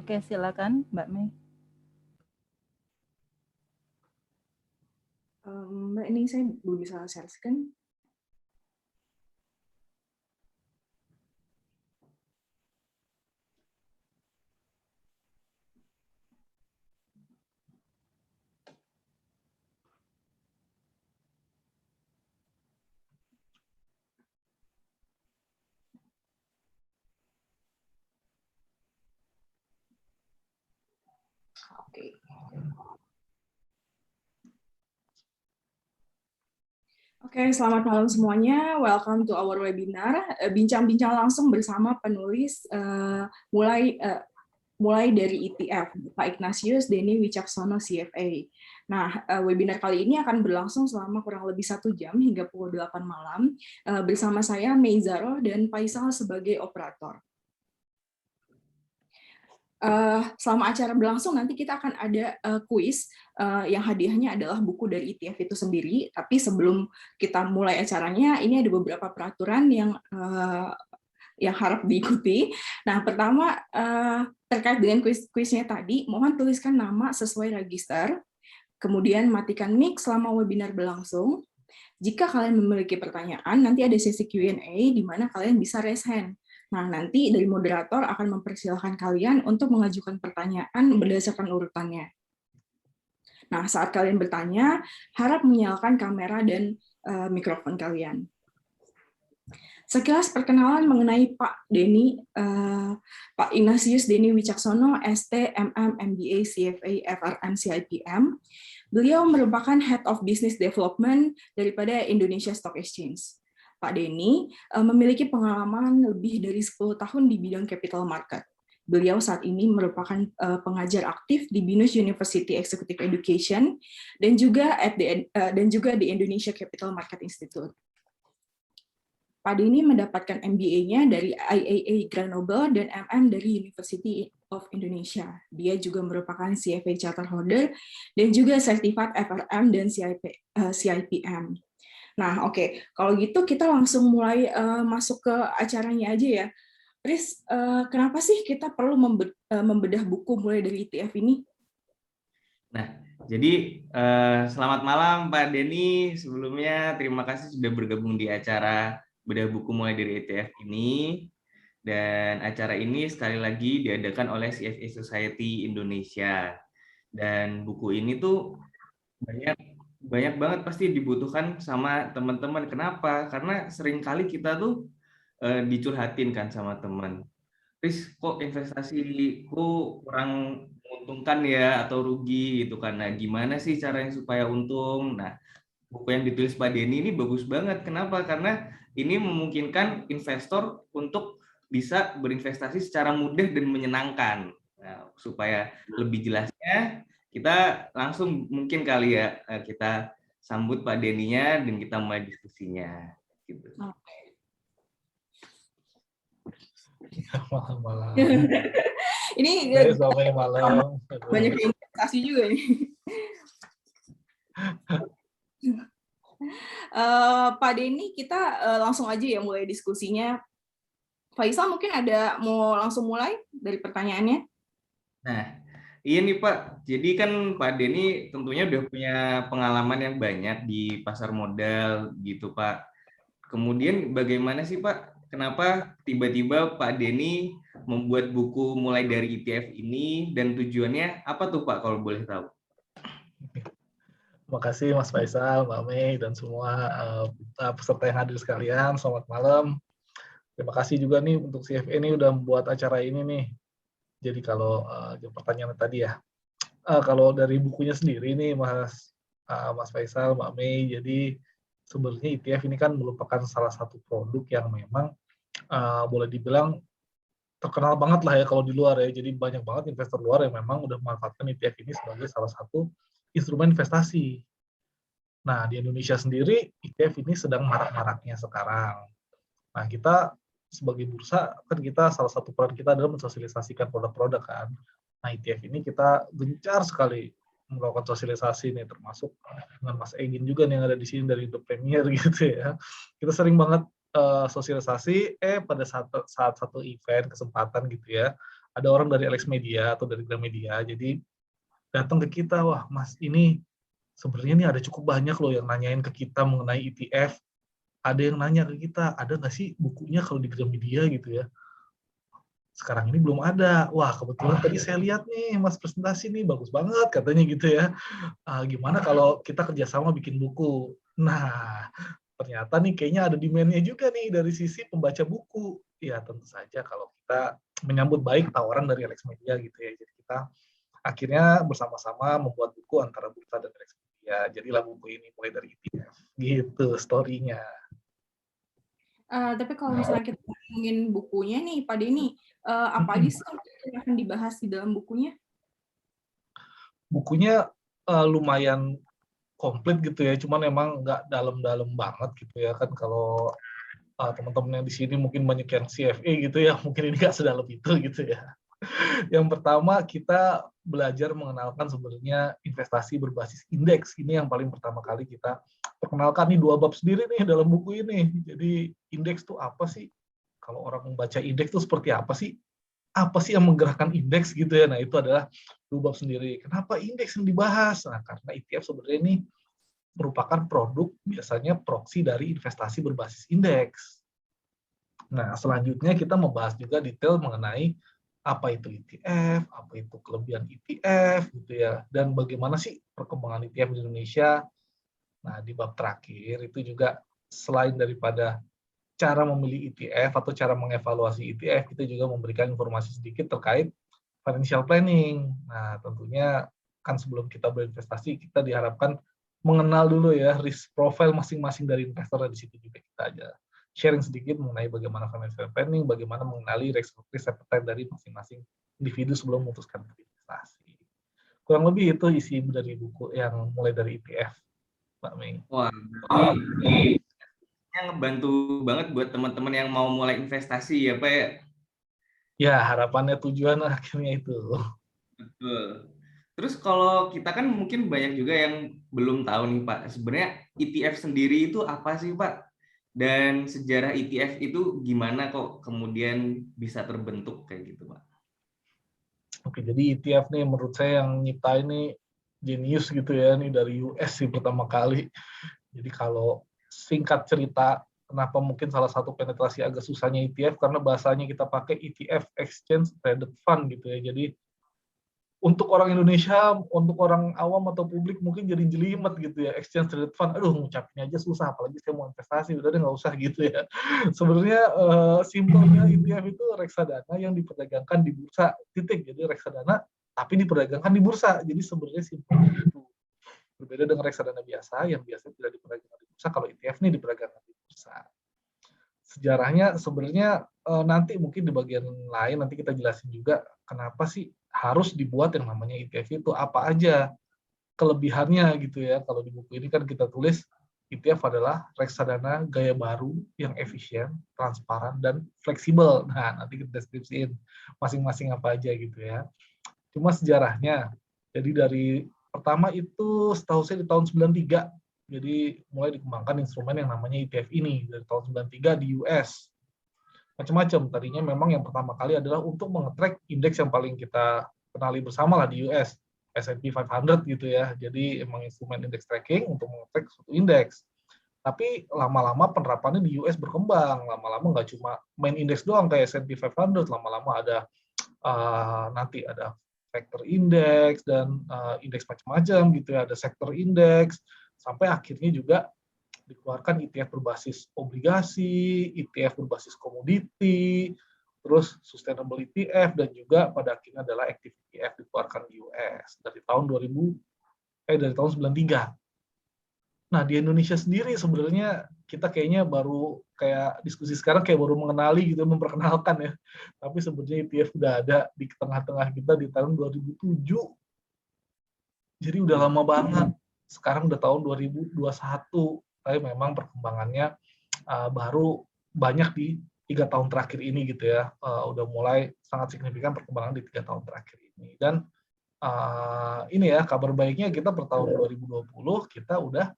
Oke, silakan Mbak Mei. Mbak, ini saya belum bisa share screen. Oke. Oke, selamat malam semuanya. Welcome to our webinar. Bincang-bincang langsung bersama penulis mulai dari ETF, Pak Ignatius Denny Wicaksono CFA. Nah, webinar kali ini akan berlangsung selama kurang lebih 1 jam hingga pukul 8 malam bersama saya Mei Zaroh dan Faisal sebagai operator. Selama acara berlangsung nanti kita akan ada kuis yang hadiahnya adalah buku dari ETF itu sendiri. Tapi sebelum kita mulai acaranya, ini ada beberapa peraturan yang harap diikuti. Nah, pertama terkait dengan kuisnya tadi, mohon tuliskan nama sesuai register. Kemudian matikan mic selama webinar berlangsung. Jika kalian memiliki pertanyaan, nanti ada sesi Q&A di mana kalian bisa raise hand. Nah, nanti dari moderator akan mempersilahkan kalian untuk mengajukan pertanyaan berdasarkan urutannya. Nah, saat kalian bertanya, harap menyalakan kamera dan mikrofon kalian. Sekilas perkenalan mengenai Pak Denny, Pak Ignatius Denny Wicaksono, ST, MM, MBA, CFA, FRM, CIPM. Beliau merupakan Head of Business Development daripada Indonesia Stock Exchange. Pak Denny memiliki pengalaman lebih dari 10 tahun di bidang capital market. Beliau saat ini merupakan pengajar aktif di Binus University Executive Education dan juga di Indonesia Capital Market Institute. Pak Denny mendapatkan MBA-nya dari IAA Grenoble dan MM dari University of Indonesia. Dia juga merupakan CFA Charter Holder dan juga Certified FRM dan CIPM. Nah, oke. Kalau gitu kita langsung mulai masuk ke acaranya aja ya. Riz, kenapa sih kita perlu membedah buku mulai dari ETF ini? Nah, jadi selamat malam Pak Denny. Sebelumnya terima kasih sudah bergabung di acara bedah buku mulai dari ETF ini. Dan acara ini sekali lagi diadakan oleh CFA Society Indonesia. Dan buku ini tuh banyak banget pasti dibutuhkan sama teman-teman. Kenapa? Karena seringkali kita tuh dicurhatin kan sama teman. Riz, kok investasiku kurang menguntungkan ya atau rugi gitu kan. Nah, gimana sih caranya supaya untung? Nah, buku yang ditulis Pak Denny ini bagus banget. Kenapa? Karena ini memungkinkan investor untuk bisa berinvestasi secara mudah dan menyenangkan. Nah, supaya lebih jelasnya, kita langsung mungkin kali ya kita sambut Pak Denny-nya dan kita mulai diskusinya. Gitu. Malam-malam. Ini sampai malam. Banyak investasi juga nih. Pak Denny, kita langsung aja ya mulai diskusinya. Faisal mungkin mau langsung mulai dari pertanyaannya? Nah, iya nih Pak. Jadi kan Pak Denny tentunya udah punya pengalaman yang banyak di pasar modal gitu Pak. Kemudian bagaimana sih Pak? Kenapa tiba-tiba Pak Denny membuat buku mulai dari ETF ini dan tujuannya apa tuh Pak kalau boleh tahu? Terima kasih Mas Faisal, Mbak Mei, dan semua peserta yang hadir sekalian. Selamat malam. Terima kasih juga nih untuk CFA ini udah membuat acara ini nih. Jadi kalau pertanyaan tadi ya, kalau dari bukunya sendiri nih Mas Faisal, Mbak Mei, jadi sebenarnya ETF ini kan merupakan salah satu produk yang memang boleh dibilang terkenal banget lah ya kalau di luar ya. Jadi banyak banget investor luar yang memang udah memanfaatkan ETF ini sebagai salah satu instrumen investasi. Nah, di Indonesia sendiri ETF ini sedang marak-maraknya sekarang. Nah, kita sebagai bursa kan kita salah satu peran kita adalah mensosialisasikan produk-produk kan. Nah, ETF ini kita gencar sekali melakukan sosialisasi nih, termasuk dengan Mas Egin juga nih yang ada di sini dari The Premier gitu ya. Kita sering banget sosialisasi, pada saat satu event kesempatan gitu ya, ada orang dari Alex Media atau dari Gramedia, jadi datang ke kita, wah Mas ini sebenarnya ini ada cukup banyak loh yang nanyain ke kita mengenai ETF, ada yang nanya ke kita, ada nggak sih bukunya kalau di Gramedia gitu ya. Sekarang ini belum ada. Wah, kebetulan tadi saya lihat nih, Mas presentasi nih, bagus banget katanya gitu ya. Gimana kalau kita kerjasama bikin buku? Nah, ternyata nih kayaknya ada demand-nya juga nih dari sisi pembaca buku. Ya, tentu saja kalau kita menyambut baik tawaran dari Alex Media gitu ya. Jadi kita akhirnya bersama-sama membuat buku antara Bursa dan Alex Media. Jadilah buku ini mulai dari ETF. Gitu story-nya. Tapi kalau misalnya kita ngomongin bukunya nih, Pak Denny, apa aja sih yang akan dibahas di dalam bukunya? Bukunya lumayan komplit gitu ya, cuman emang nggak dalam-dalam banget gitu ya kan. Kalau teman-teman yang di sini mungkin banyak yang CFA gitu ya, mungkin ini nggak sedalam itu gitu ya. Yang pertama kita belajar mengenalkan sebenarnya investasi berbasis indeks. Ini yang paling pertama kali kita perkenalkan nih 2 bab sendiri nih dalam buku ini. Jadi indeks itu apa sih? Kalau orang membaca indeks itu seperti apa sih? Apa sih yang menggerakkan indeks gitu ya? Nah itu adalah 2 bab sendiri. Kenapa indeks yang dibahas? Nah karena ETF sebenarnya ini merupakan produk biasanya proksi dari investasi berbasis indeks. Nah, selanjutnya kita membahas juga detail mengenai apa itu ETF, apa itu kelebihan ETF, gitu ya, dan bagaimana sih perkembangan ETF di Indonesia. Nah, di bab terakhir itu juga selain daripada cara memilih ETF atau cara mengevaluasi ETF, kita juga memberikan informasi sedikit terkait financial planning. Nah, tentunya kan sebelum kita berinvestasi, kita diharapkan mengenal dulu ya risk profile masing-masing dari investor. Di situ juga kita aja sharing sedikit mengenai bagaimana financial planning, bagaimana mengenali risk appetite dari masing-masing individu sebelum memutuskan berinvestasi. Kurang lebih itu isi dari buku yang mulai dari ETF, Mbak Mei. Wah, ini ngebantu banget buat teman-teman yang mau mulai investasi ya, Pak ya. Ya, harapannya tujuan akhirnya itu. Betul. Terus kalau kita kan mungkin banyak juga yang belum tahu nih Pak, sebenarnya ETF sendiri itu apa sih Pak? Dan sejarah ETF itu gimana kok kemudian bisa terbentuk kayak gitu Pak? Oke, jadi ETF nih menurut saya yang nyiptain ini jenius gitu ya, ini dari US sih pertama kali. Jadi kalau singkat cerita, kenapa mungkin salah satu penetrasi agak susahnya ETF, karena bahasanya kita pakai ETF, Exchange Traded Fund gitu ya. Jadi untuk orang Indonesia, untuk orang awam atau publik mungkin jadi jelimet gitu ya, Exchange Traded Fund, aduh ngucapinnya aja susah, apalagi saya mau investasi, udah deh nggak usah gitu ya. Sebenarnya simpelnya ETF itu reksadana yang diperdagangkan di bursa, titik. Jadi reksadana tapi diperdagangkan di bursa, jadi sebenarnya simpelnya itu. Berbeda dengan reksadana biasa yang biasa tidak diperdagangkan di bursa, kalau ETF ini diperdagangkan di bursa. Sejarahnya sebenarnya nanti mungkin di bagian lain nanti kita jelasin juga kenapa sih harus dibuat yang namanya ETF itu, apa aja kelebihannya gitu ya. Kalau di buku ini kan kita tulis ETF adalah reksadana gaya baru yang efisien, transparan, dan fleksibel. Nah, nanti kita deskripsiin masing-masing apa aja gitu ya. Cuma sejarahnya, jadi dari pertama itu setahu saya di tahun 93, jadi mulai dikembangkan instrumen yang namanya ETF ini dari tahun 93 di US. Macam-macam, tadinya memang yang pertama kali adalah untuk mengetrack indeks yang paling kita kenali bersama lah di US, S&P 500 gitu ya. Jadi emang instrumen indeks tracking untuk mengetrack suatu indeks. Tapi lama-lama penerapannya di US berkembang, lama-lama nggak cuma main indeks doang kayak S&P 500, lama-lama ada nanti ada factor index dan indeks macam-macam gitu ya, ada sektor indeks, sampai akhirnya juga dikeluarkan ETF berbasis obligasi, ETF berbasis komoditi, terus sustainable ETF, dan juga pada akhirnya adalah active ETF dikeluarkan di US dari tahun 93. Nah, di Indonesia sendiri sebenarnya kita kayaknya baru kayak diskusi sekarang kayak baru mengenali gitu, memperkenalkan ya. Tapi sebenarnya ETF udah ada di tengah-tengah kita di tahun 2007. Jadi udah lama banget. Sekarang udah tahun 2021. Tapi memang perkembangannya baru banyak di 3 tahun terakhir ini gitu ya. Udah mulai sangat signifikan perkembangan di 3 tahun terakhir ini. Dan ini ya kabar baiknya kita per tahun 2020 kita udah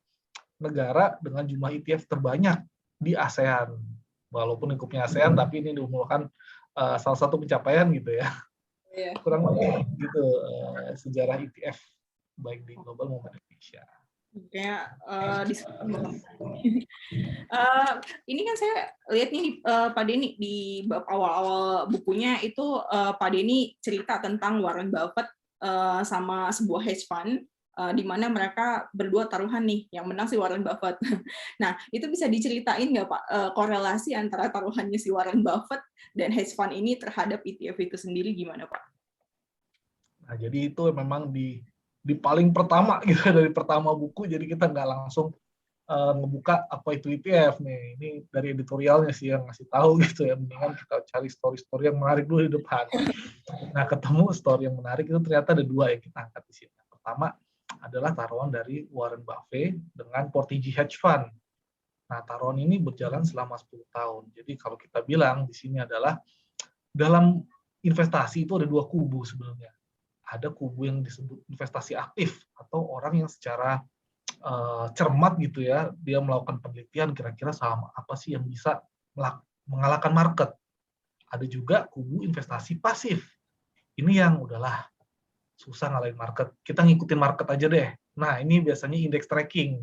negara dengan jumlah ETF terbanyak di ASEAN. Walaupun lingkupnya ASEAN, tapi ini merupakan salah satu pencapaian gitu ya. Iya. Kurang lebih gitu sejarah ETF baik di global maupun Indonesia. Kayak diskusi banget. Ini kan saya lihat nih Pak Denny di bab awal-awal bukunya itu Pak Denny cerita tentang Warren Buffett sama sebuah hedge fund di mana mereka berdua taruhan nih, yang menang si Warren Buffett. Nah, itu bisa diceritain nggak Pak korelasi antara taruhannya si Warren Buffett dan hedge fund ini terhadap ETF itu sendiri gimana Pak? Nah, jadi itu memang di paling pertama gitu dari pertama buku, jadi kita nggak langsung ngebuka apa itu ETF nih. Ini dari editorialnya sih yang ngasih tahu gitu ya. Mendingan kita cari story-story yang menarik dulu di depan. Nah, ketemu story yang menarik itu ternyata ada dua yang kita angkat di sini. Pertama adalah taruhan dari Warren Buffett dengan Portage Hedge Fund. Nah, taruhan ini berjalan selama 10 tahun. Jadi kalau kita bilang di sini adalah dalam investasi itu ada dua kubu sebenarnya. Ada kubu yang disebut investasi aktif atau orang yang secara cermat gitu ya, dia melakukan penelitian kira-kira saham apa sih yang bisa mengalahkan market. Ada juga kubu investasi pasif. Ini yang udahlah susah ngalahin market. Kita ngikutin market aja deh. Nah, ini biasanya index tracking.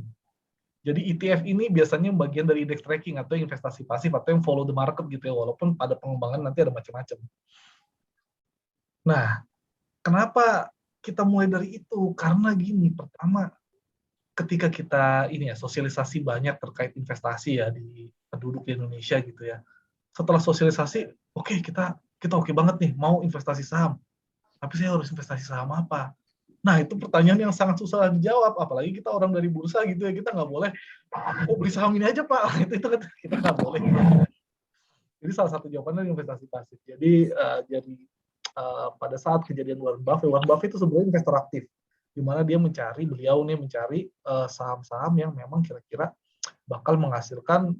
Jadi ETF ini biasanya bagian dari index tracking atau investasi pasif atau yang follow the market gitu ya, walaupun pada pengembangan nanti ada macam-macam. Nah, kenapa kita mulai dari itu? Karena gini, pertama, ketika kita ini ya sosialisasi banyak terkait investasi ya di penduduk di Indonesia gitu ya. Setelah sosialisasi, oke, kita oke banget nih mau investasi saham. Tapi saya harus investasi saham apa? Nah, itu pertanyaan yang sangat susah dijawab, apalagi kita orang dari bursa gitu ya, kita nggak boleh, oh beli saham ini aja Pak, itu kan kita nggak boleh. Jadi salah satu jawabannya investasi pasif. Jadi pada saat kejadian Warren Buffett itu sebenarnya investor aktif, di mana dia mencari saham-saham yang memang kira-kira bakal menghasilkan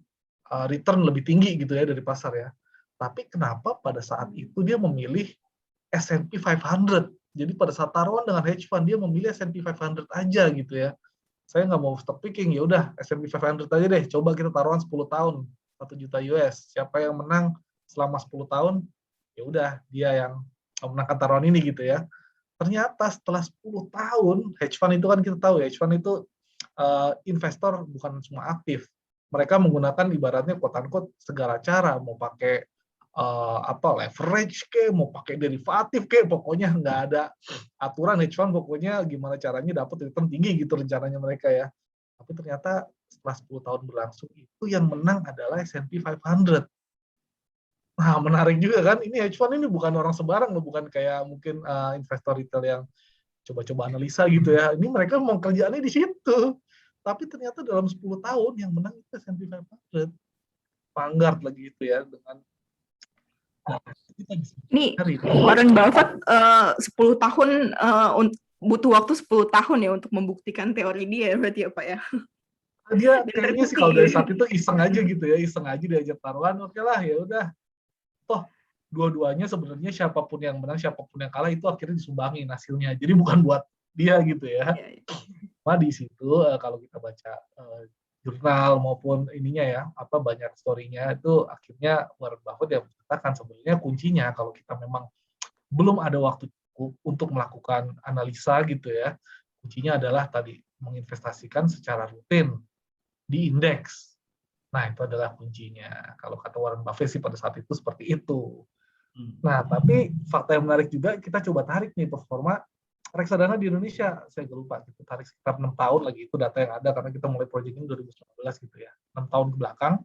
return lebih tinggi gitu ya dari pasar ya. Tapi kenapa pada saat itu dia memilih S&P 500? Jadi pada saat taruhan dengan hedge fund dia memilih S&P 500 aja gitu ya. Saya nggak mau stock picking, ya udah S&P 500 aja deh. Coba kita taruhan 10 tahun, 1 juta US. Siapa yang menang selama 10 tahun, ya udah dia yang memenangkan taruhan ini gitu ya. Ternyata setelah 10 tahun, hedge fund itu kan kita tahu ya, hedge fund itu investor bukan cuma aktif. Mereka menggunakan ibaratnya quote-unquote segala cara, mau pakai leverage mau pakai derivatif pokoknya nggak ada aturan hedge fund, pokoknya gimana caranya dapat return tinggi gitu rencananya mereka ya. Tapi ternyata setelah 10 tahun berlangsung itu yang menang adalah S&P 500. Nah, menarik juga kan, ini hedge fund ini bukan orang sembarang, bukan kayak mungkin investor retail yang coba-coba analisa gitu ya. Ini mereka mau kerjaannya di situ. Tapi ternyata dalam 10 tahun yang menang itu S&P 500. Vanguard lagi itu ya dengan Ini Warren Buffett 10 tahun butuh waktu 10 tahun ya untuk membuktikan teori dia berarti ya Pak ya. Dia kayaknya sih kalau dari saat itu iseng aja gitu ya, iseng aja diajak taruhan, oke lah ya udah. Toh dua-duanya sebenarnya siapapun yang menang, siapapun yang kalah itu akhirnya disumbangin hasilnya. Jadi bukan buat dia gitu ya. Cuma di situ kalau kita baca jurnal maupun ininya ya, banyak story-nya itu akhirnya Warren Buffett yang menceritakan sebenarnya kuncinya kalau kita memang belum ada waktu cukup untuk melakukan analisa gitu ya, kuncinya adalah tadi menginvestasikan secara rutin di indeks. Nah, itu adalah kuncinya. Kalau kata Warren Buffett sih pada saat itu seperti itu. Nah, tapi fakta yang menarik juga, kita coba tarik nih performa reksadana di Indonesia. Saya lupa, kita tarik sekitar 6 tahun lagi, itu data yang ada karena kita mulai project ini 2019 gitu ya. 6 tahun ke belakang.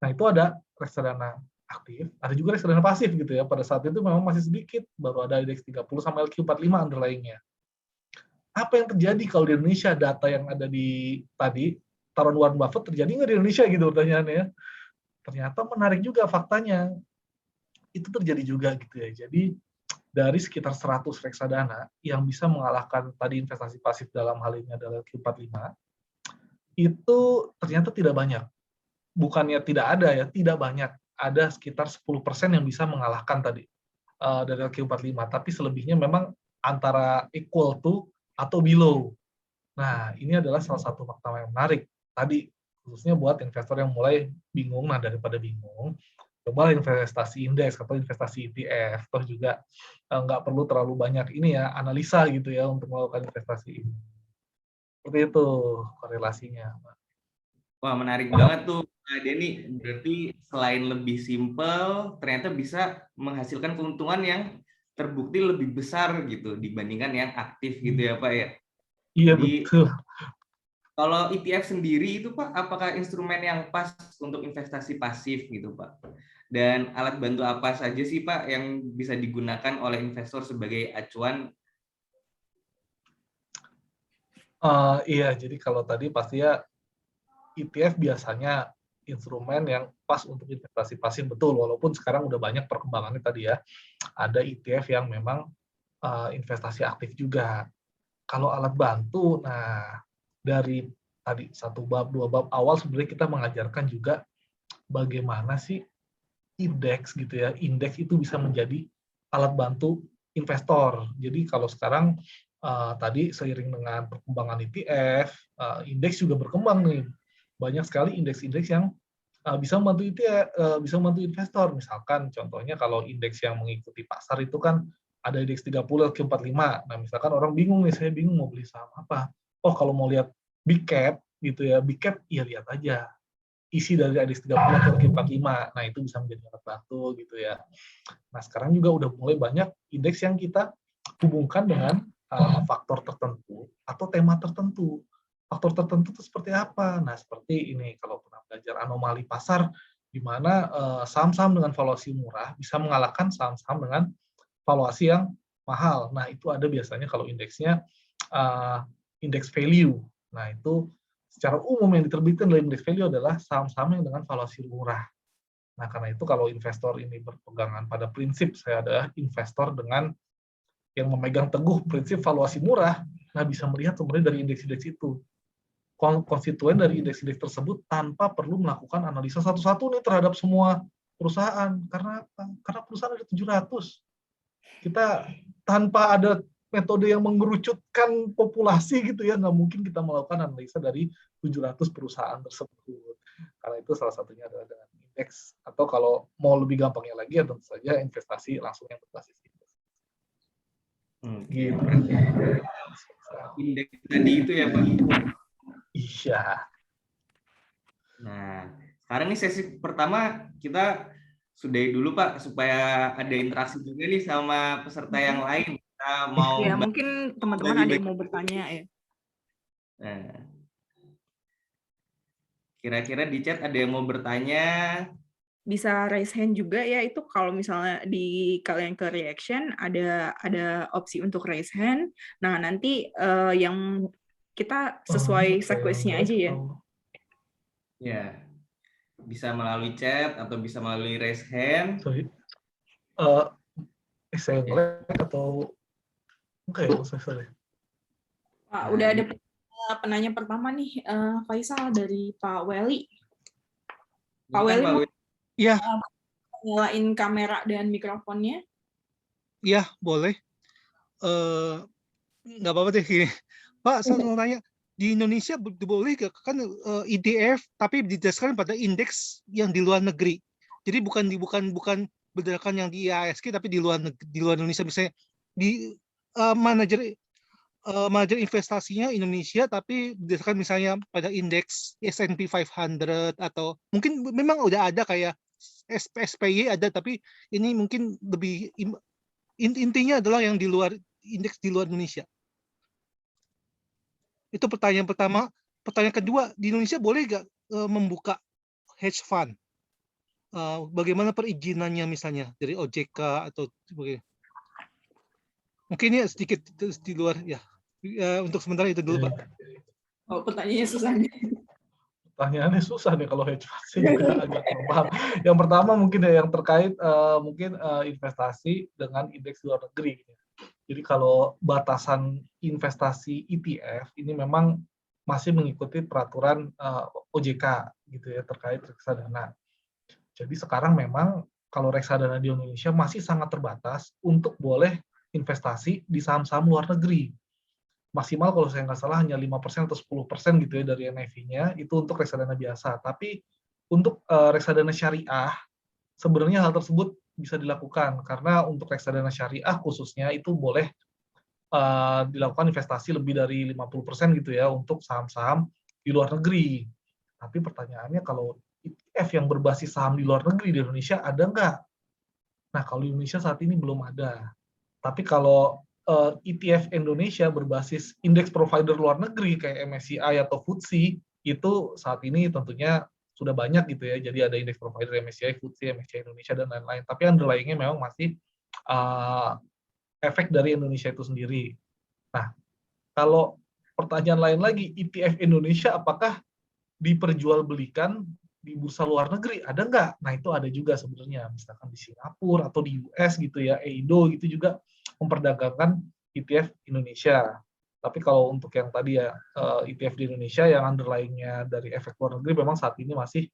Nah, itu ada reksadana aktif, ada juga reksadana pasif gitu ya. Pada saat itu memang masih sedikit, baru ada indeks 30 sama LQ45 underlying-nya. Apa yang terjadi kalau di Indonesia, data yang ada di tadi, taruhan Warren Buffett terjadi nggak di Indonesia gitu pertanyaannya. Ternyata menarik juga faktanya. Itu terjadi juga gitu ya. Jadi dari sekitar 100 reksadana yang bisa mengalahkan tadi investasi pasif dalam hal ini adalah Q45, itu ternyata tidak banyak. Bukannya tidak ada ya, tidak banyak. Ada sekitar 10% yang bisa mengalahkan tadi dari Q45, tapi selebihnya memang antara equal to atau below. Nah, ini adalah salah satu fakta yang menarik. Tadi, khususnya buat investor yang mulai bingung, nah daripada bingung, coba investasi indeks atau investasi ETF, toh juga nggak perlu terlalu banyak ini ya analisa gitu ya untuk melakukan investasi ini. Seperti itu korelasinya. Wah, menarik banget tuh, Pak Denny. Berarti selain lebih simpel, ternyata bisa menghasilkan keuntungan yang terbukti lebih besar gitu dibandingkan yang aktif gitu ya, Pak ya. Iya, Jadi betul. kalau ETF sendiri itu Pak, apakah instrumen yang pas untuk investasi pasif gitu Pak? Dan alat bantu apa saja sih Pak yang bisa digunakan oleh investor sebagai acuan? Iya, jadi kalau tadi pastinya ETF biasanya instrumen yang pas untuk investasi pasif, betul, walaupun sekarang udah banyak perkembangannya tadi ya. Ada ETF yang memang investasi aktif juga. Kalau alat bantu, nah dari tadi 1 bab, 2 bab awal sebenarnya kita mengajarkan juga bagaimana sih indeks gitu ya, indeks itu bisa menjadi alat bantu investor. Jadi kalau sekarang tadi seiring dengan perkembangan ETF, indeks juga berkembang nih. Banyak sekali indeks-indeks yang bisa membantu ETF, bisa membantu investor. Misalkan contohnya kalau indeks yang mengikuti pasar itu kan ada indeks 30 ke 45. Nah, misalkan orang bingung nih, saya bingung mau beli saham apa. Oh, kalau mau lihat big cap gitu ya, big cap ya lihat aja isi dari indeks 30 ke 45. Nah, itu bisa menjadi alat bantu gitu ya. Nah, sekarang juga udah mulai banyak indeks yang kita hubungkan dengan faktor tertentu atau tema tertentu. Faktor tertentu itu seperti apa? Nah, seperti ini kalau pernah belajar anomali pasar, di mana saham-saham dengan valuasi murah bisa mengalahkan saham-saham dengan valuasi yang mahal. Nah, itu ada biasanya kalau indeksnya indeks value. Nah, itu secara umum yang diterbitkan dalam indeks value adalah saham-saham yang dengan valuasi murah. Nah, karena itu kalau investor ini berpegangan pada prinsip saya adalah investor dengan yang memegang teguh prinsip valuasi murah, nah bisa melihat sebenarnya dari indeks-indeks itu. Konstituen dari indeks-indeks tersebut tanpa perlu melakukan analisa satu-satu nih terhadap semua perusahaan. Karena perusahaan ada 700. Kita tanpa ada metode yang mengerucutkan populasi gitu ya, nggak mungkin kita melakukan analisa dari 700 perusahaan tersebut. Karena itu salah satunya adalah dengan indeks, atau kalau mau lebih gampangnya lagi ya tentu saja investasi langsung yang berbasis indeks. Gitu. Indeks tadi itu ya Pak? Iya. Nah, sekarang nih sesi pertama kita sudahi dulu Pak, supaya ada interaksi juga nih sama peserta yang lain. Kita mau ya, mungkin teman-teman ada yang mau bertanya ya. Nah, kira-kira di chat ada yang mau bertanya? Bisa raise hand juga ya, itu kalau misalnya di kalian ke reaction ada opsi untuk raise hand. Nah, nanti yang kita sesuai sequence-nya aja ya. Ya, bisa melalui chat atau bisa melalui raise hand. Sorry. Saya nge-lag atau enggak ya? Sorry. Pak, udah ada penanya pertama nih, Faisal dari Pak Weli. Pak Weli mau nyalain kamera dan mikrofonnya? Iya, boleh. Nggak apa-apa deh gini. Pak, saya mau nanya, di Indonesia boleh nggak kan ETF tapi didasarkan pada indeks yang di luar negeri. Jadi bukan berdasarkan yang di IASG tapi di luar Indonesia, misalnya di manajer investasinya Indonesia tapi berdasarkan misalnya pada indeks S&P 500, atau mungkin memang udah ada kayak SPY ada, tapi ini mungkin lebih intinya adalah yang di luar indeks di luar Indonesia. Itu pertanyaan pertama. Pertanyaan kedua, di Indonesia boleh nggak membuka hedge fund? Bagaimana perizinannya misalnya dari OJK atau sebagainya? Mungkin ini sedikit di luar ya. Untuk sementara itu dulu, Pak. Oh, pertanyaannya susah nih. Pertanyaannya susah nih kalau hedge fund, saya juga agak kurang paham. Yang pertama mungkin ya yang terkait mungkin investasi dengan indeks luar negeri. Jadi kalau batasan investasi ETF ini memang masih mengikuti peraturan OJK gitu ya terkait reksadana. Jadi sekarang memang kalau reksadana di Indonesia masih sangat terbatas untuk boleh investasi di saham-saham luar negeri. Maksimal kalau saya nggak salah hanya 5% atau 10% gitu ya dari NAV-nya itu untuk reksadana biasa. Tapi untuk reksadana syariah sebenarnya hal tersebut bisa dilakukan karena untuk reksadana syariah khususnya itu boleh dilakukan investasi lebih dari 50% gitu ya untuk saham-saham di luar negeri. Tapi pertanyaannya kalau ETF yang berbasis saham di luar negeri di Indonesia ada nggak? Nah, kalau di Indonesia saat ini belum ada. Tapi kalau ETF Indonesia berbasis indeks provider luar negeri kayak MSCI atau FTSE itu saat ini tentunya sudah banyak gitu ya. Jadi ada indeks provider MSCI, FTSE, MSCI Indonesia dan lain-lain. Tapi underlying-nya memang masih efek dari Indonesia itu sendiri. Nah, kalau pertanyaan lain lagi, ETF Indonesia apakah diperjualbelikan di bursa luar negeri? Ada nggak? Nah, itu ada juga sebenarnya. Misalkan di Singapura atau di US gitu ya, EIDO gitu juga memperdagangkan ETF Indonesia. Tapi kalau untuk yang tadi ya, ETF di Indonesia yang underlying-nya dari efek luar negeri memang saat ini masih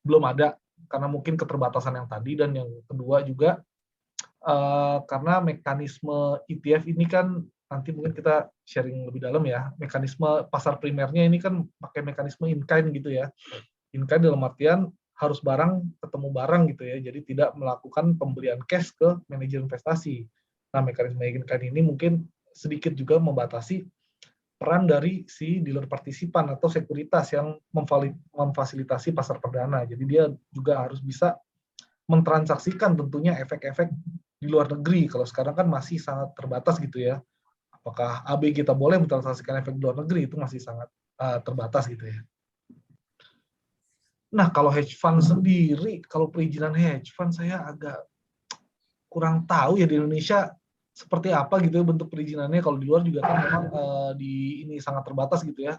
belum ada, karena mungkin keterbatasan yang tadi, dan yang kedua juga karena mekanisme ETF ini kan nanti mungkin kita sharing lebih dalam ya, mekanisme pasar primernya ini kan pakai mekanisme in-kind gitu ya. In-kind dalam artian harus barang ketemu barang gitu ya, jadi tidak melakukan pemberian cash ke manajer investasi. Nah, mekanisme in-kind ini mungkin sedikit juga membatasi peran dari si dealer partisipan atau sekuritas yang memfasilitasi pasar perdana. Jadi dia juga harus bisa mentransaksikan tentunya efek-efek di luar negeri. Kalau sekarang kan masih sangat terbatas gitu ya. Apakah AB kita boleh mentransaksikan efek di luar negeri, itu masih sangat terbatas gitu ya. Nah, kalau hedge fund sendiri, kalau perizinan hedge fund saya agak kurang tahu ya di Indonesia seperti apa gitu ya bentuk perizinannya. Kalau di luar juga kan memang di ini sangat terbatas gitu ya.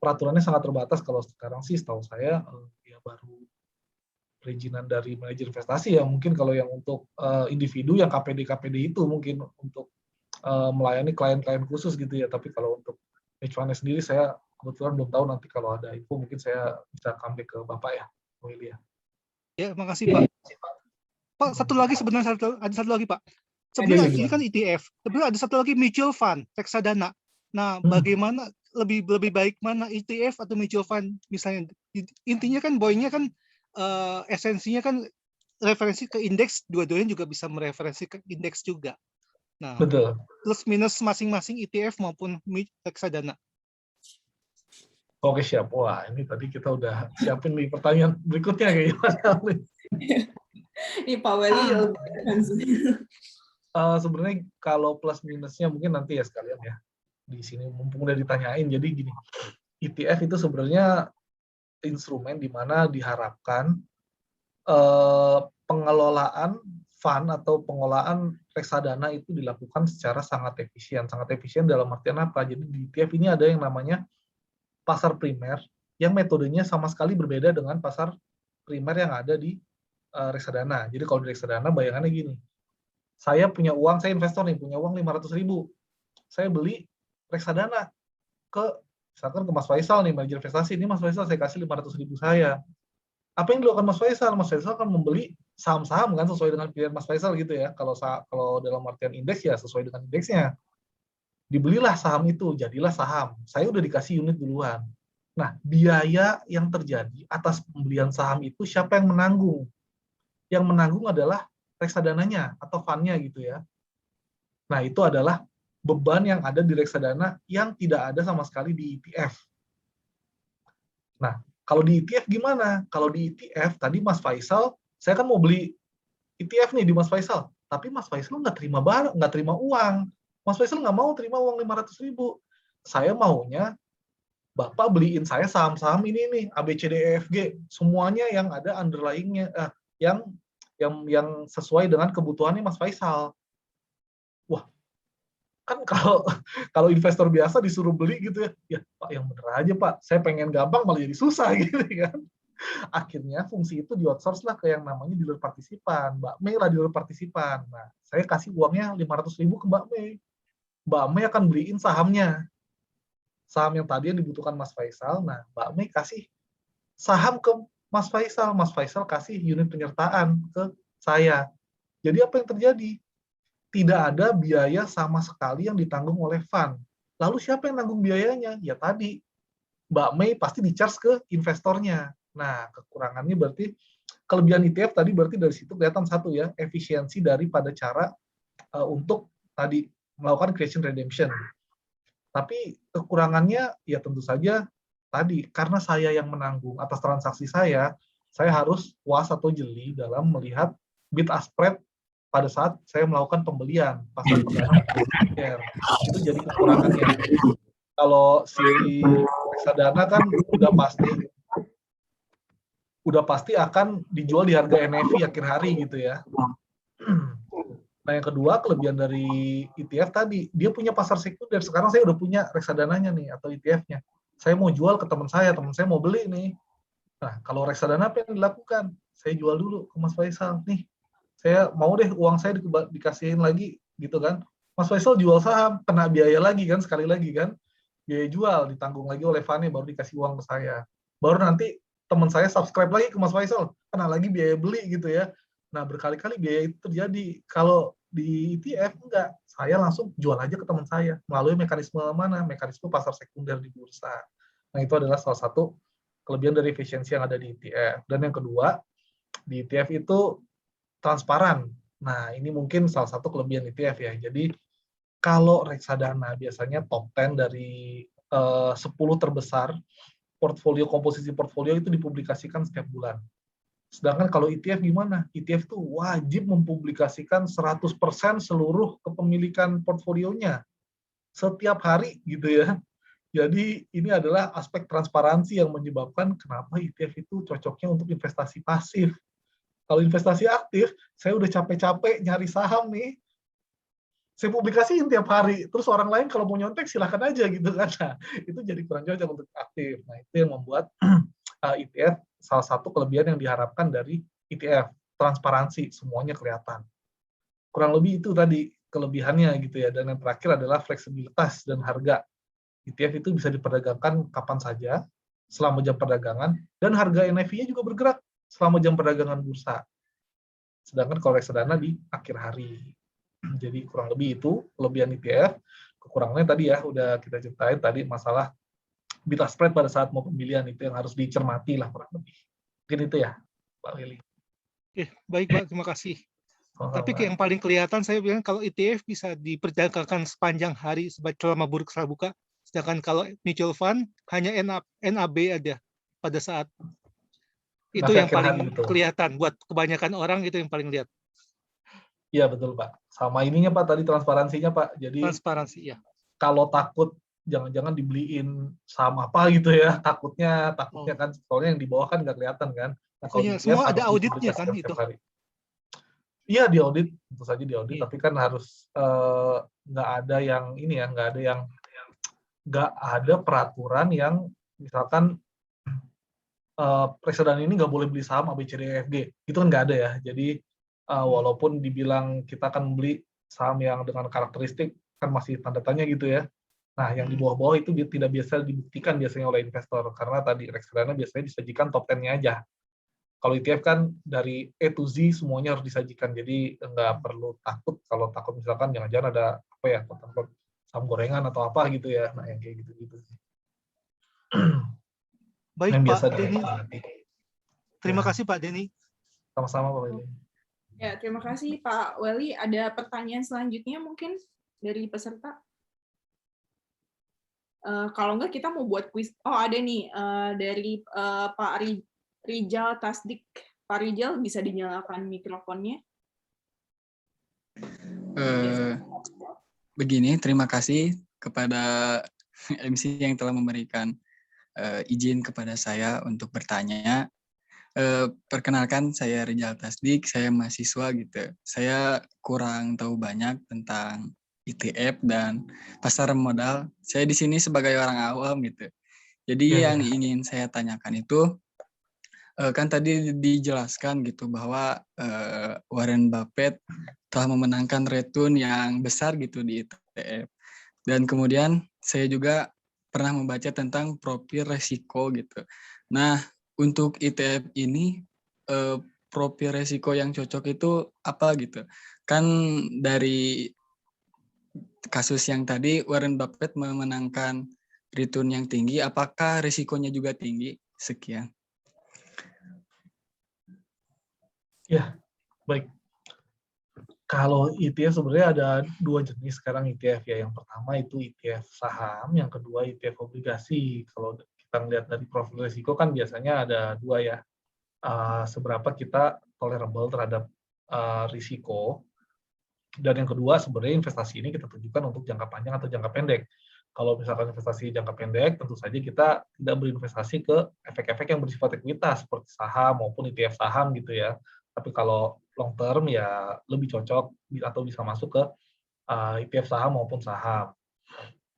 Peraturannya sangat terbatas. Kalau sekarang sih setahu saya ya baru perizinan dari manajer investasi ya, mungkin kalau yang untuk individu yang KPD itu mungkin untuk melayani klien-klien khusus gitu ya. Tapi kalau untuk hedge fund sendiri saya kebetulan belum tahu, nanti kalau ada info mungkin saya bisa comeback ke Bapak ya, William. Ya, makasih Pak. Pak, satu lagi sebenarnya ada satu lagi Pak. Sebenarnya ini kan ETF. Sebenarnya ada satu lagi mutual fund, reksadana. Nah, bagaimana lebih baik mana ETF atau mutual fund misalnya? Intinya kan poinnya kan esensinya kan referensi ke indeks, dua-duanya juga bisa mereferensi ke indeks juga. Nah, betul. Plus minus masing-masing ETF maupun reksadana. Oke, siap. Wah, ini tadi kita udah siapin nih pertanyaan berikutnya kayaknya. Ini Pak Weli sebenarnya kalau plus minusnya mungkin nanti ya sekalian ya di sini mumpung udah ditanyain. Jadi gini, ETF itu sebenarnya instrumen di mana diharapkan pengelolaan fund atau pengelolaan reksadana itu dilakukan secara sangat efisien. Sangat efisien dalam artian apa? Jadi di ETF ini ada yang namanya pasar primer yang metodenya sama sekali berbeda dengan pasar primer yang ada di reksadana. Jadi kalau di reksadana bayangannya gini, saya punya uang, saya investor nih, punya uang 500.000. Saya beli reksadana misalkan ke Mas Faisal nih, manajer investasi, ini Mas Faisal saya kasih 500.000 saya. Apa yang dilakukan Mas Faisal? Mas Faisal akan membeli saham-saham kan sesuai dengan pilihan Mas Faisal gitu ya. Kalau dalam artian indeks ya sesuai dengan indeksnya. Dibelilah saham itu, jadilah saham. Saya udah dikasih unit duluan. Nah, biaya yang terjadi atas pembelian saham itu siapa yang menanggung? Yang menanggung adalah reksadananya atau fund-nya gitu ya. Nah, itu adalah beban yang ada di reksadana yang tidak ada sama sekali di ETF. Nah, kalau di ETF gimana? Kalau di ETF, tadi Mas Faisal, saya kan mau beli ETF nih di Mas Faisal, tapi Mas Faisal nggak terima uang. Mas Faisal nggak mau terima uang 500.000. Saya maunya Bapak beliin saya saham-saham ini nih, ABCDEFG, semuanya yang ada underlying-nya, yang sesuai dengan kebutuhannya Mas Faisal. Wah, kan kalau investor biasa disuruh beli gitu ya Pak yang bener aja Pak, saya pengen gampang malah jadi susah gitu kan. Akhirnya fungsi itu di-outsource lah ke yang namanya dealer partisipan. Mbak Mei lah dealer partisipan. Nah, saya kasih uangnya 500.000 ke Mbak Mei. Mbak Mei akan beliin sahamnya. Saham yang tadi yang dibutuhkan Mas Faisal, nah Mbak Mei kasih saham ke Mas Faisal. Mas Faisal kasih unit penyertaan ke saya. Jadi apa yang terjadi? Tidak ada biaya sama sekali yang ditanggung oleh fund. Lalu siapa yang nanggung biayanya? Ya tadi, Mbak Mei pasti di-charge ke investornya. Nah, kekurangannya berarti kelebihan ETF tadi berarti dari situ kelihatan satu ya, efisiensi daripada cara untuk tadi melakukan creation redemption. Tapi kekurangannya ya tentu saja tadi karena saya yang menanggung atas transaksi saya harus puas atau jeli dalam melihat bid ask spread pada saat saya melakukan pembelian pasar perdana. Itu jadi kekurangannya. Kalau si reksadana kan udah pasti akan dijual di harga NAV akhir hari gitu ya. Nah, yang kedua, kelebihan dari ETF tadi, dia punya pasar sekunder. Sekarang saya udah punya reksadananya nih, atau ETF-nya. Saya mau jual ke teman saya mau beli nih. Nah, kalau reksadana apa yang dilakukan? Saya jual dulu ke Mas Faisal. Nih, saya mau deh uang saya dikasihin lagi, gitu kan. Mas Faisal jual saham, kena biaya lagi kan, sekali lagi kan. Biaya jual, ditanggung lagi oleh Fane, baru dikasih uang ke saya. Baru nanti teman saya subscribe lagi ke Mas Faisal, kena lagi biaya beli gitu ya. Nah, berkali-kali biaya itu terjadi. Kalau di ETF, enggak. Saya langsung jual aja ke teman saya. Melalui mekanisme mana? Mekanisme pasar sekunder di bursa. Nah, itu adalah salah satu kelebihan dari efisiensi yang ada di ETF. Dan yang kedua, di ETF itu transparan. Nah, ini mungkin salah satu kelebihan ETF ya. Jadi, kalau reksadana biasanya top 10 dari 10 terbesar, komposisi portfolio itu dipublikasikan setiap bulan. Sedangkan kalau ETF gimana? ETF itu wajib mempublikasikan 100% seluruh kepemilikan portfolionya setiap hari gitu ya. Jadi ini adalah aspek transparansi yang menyebabkan kenapa ETF itu cocoknya untuk investasi pasif. Kalau investasi aktif, saya udah capek-capek nyari saham nih, saya publikasiin tiap hari, terus orang lain kalau mau nyontek silahkan aja gitu kan. Nah, itu jadi kurang cocok untuk aktif. Nah, itu yang membuat ETF salah satu kelebihan yang diharapkan dari ETF, transparansi, semuanya kelihatan. Kurang lebih itu tadi kelebihannya gitu ya. Dan yang terakhir adalah fleksibilitas dan harga. ETF itu bisa diperdagangkan kapan saja, selama jam perdagangan, dan harga NAV-nya juga bergerak selama jam perdagangan bursa. Sedangkan kalau reksadana di akhir hari. Jadi kurang lebih itu kelebihan ETF. Kekurangannya tadi ya udah kita ceritain tadi masalah bid ask spread pada saat mau pemilihan itu yang harus dicermati lah kurang lebih. Mungkin itu ya, Pak Willy. Oke, baik Pak, terima kasih. Tapi yang paling kelihatan saya bilang kalau ETF bisa diperdagangkan sepanjang hari selama bursa buka, sedangkan kalau mutual fund hanya NAB aja pada saat itu yang paling kelihatan buat kebanyakan orang, itu yang paling lihat. Iya betul Pak. Sama ininya Pak tadi transparansinya Pak. Jadi transparansi ya. Kalau takut jangan-jangan dibeliin saham apa gitu ya, takutnya kan soalnya yang di bawah kan nggak kelihatan kan. Nah, kalau semua ada auditnya kan itu. Iya diaudit, tentu saja diaudit, tapi kan harus nggak ada yang ini ya, nggak ada peraturan yang misalkan reksadana ini nggak boleh beli saham ABCDEFG, itu kan nggak ada ya. Jadi walaupun dibilang kita akan beli saham yang dengan karakteristik kan masih tanda tanya gitu ya. Nah, yang di bawah-bawah itu tidak biasa dibuktikan biasanya oleh investor karena tadi reksadana biasanya disajikan top 10-nya aja. Kalau ETF kan dari A to Z semuanya harus disajikan, jadi nggak perlu takut. Kalau takut misalkan jangan-jangan ada apa ya, saham gorengan atau apa gitu ya. Nah, yang kayak gitu-gitu. Baik yang Pak Denny. Terima kasih Pak Denny. Sama-sama Pak Willy. Ya, terima kasih Pak Weli. Ada pertanyaan selanjutnya mungkin dari peserta? Kalau enggak kita mau buat kuis. Oh ada nih dari Pak Rijal Tasdik. Pak Rijal bisa dinyalakan mikrofonnya. Begini, terima kasih kepada MC yang telah memberikan izin kepada saya untuk bertanya. Perkenalkan, saya Rijal Tasdik, saya mahasiswa gitu. Saya kurang tahu banyak tentang ETF dan pasar modal. Saya di sini sebagai orang awam gitu. Jadi yang ingin saya tanyakan itu, kan tadi dijelaskan gitu bahwa Warren Buffett telah memenangkan return yang besar gitu di ETF. Dan kemudian saya juga pernah membaca tentang profil resiko gitu. Nah, untuk ETF ini profil resiko yang cocok itu apa gitu? Kan dari kasus yang tadi Warren Buffett memenangkan return yang tinggi, apakah risikonya juga tinggi? Sekian. Ya, baik. Kalau ETF sebenarnya ada 2 jenis sekarang ETF ya. Yang pertama itu ETF saham, yang kedua ETF obligasi. Kalau kita lihat dari profil risiko kan biasanya ada 2 ya. Seberapa kita tolerable terhadap risiko. Dan yang kedua sebenarnya investasi ini kita tujukan untuk jangka panjang atau jangka pendek. Kalau misalkan investasi jangka pendek, tentu saja kita tidak berinvestasi ke efek-efek yang bersifat ekuitas seperti saham maupun ETF saham gitu ya. Tapi kalau long term ya lebih cocok atau bisa masuk ke ETF saham maupun saham.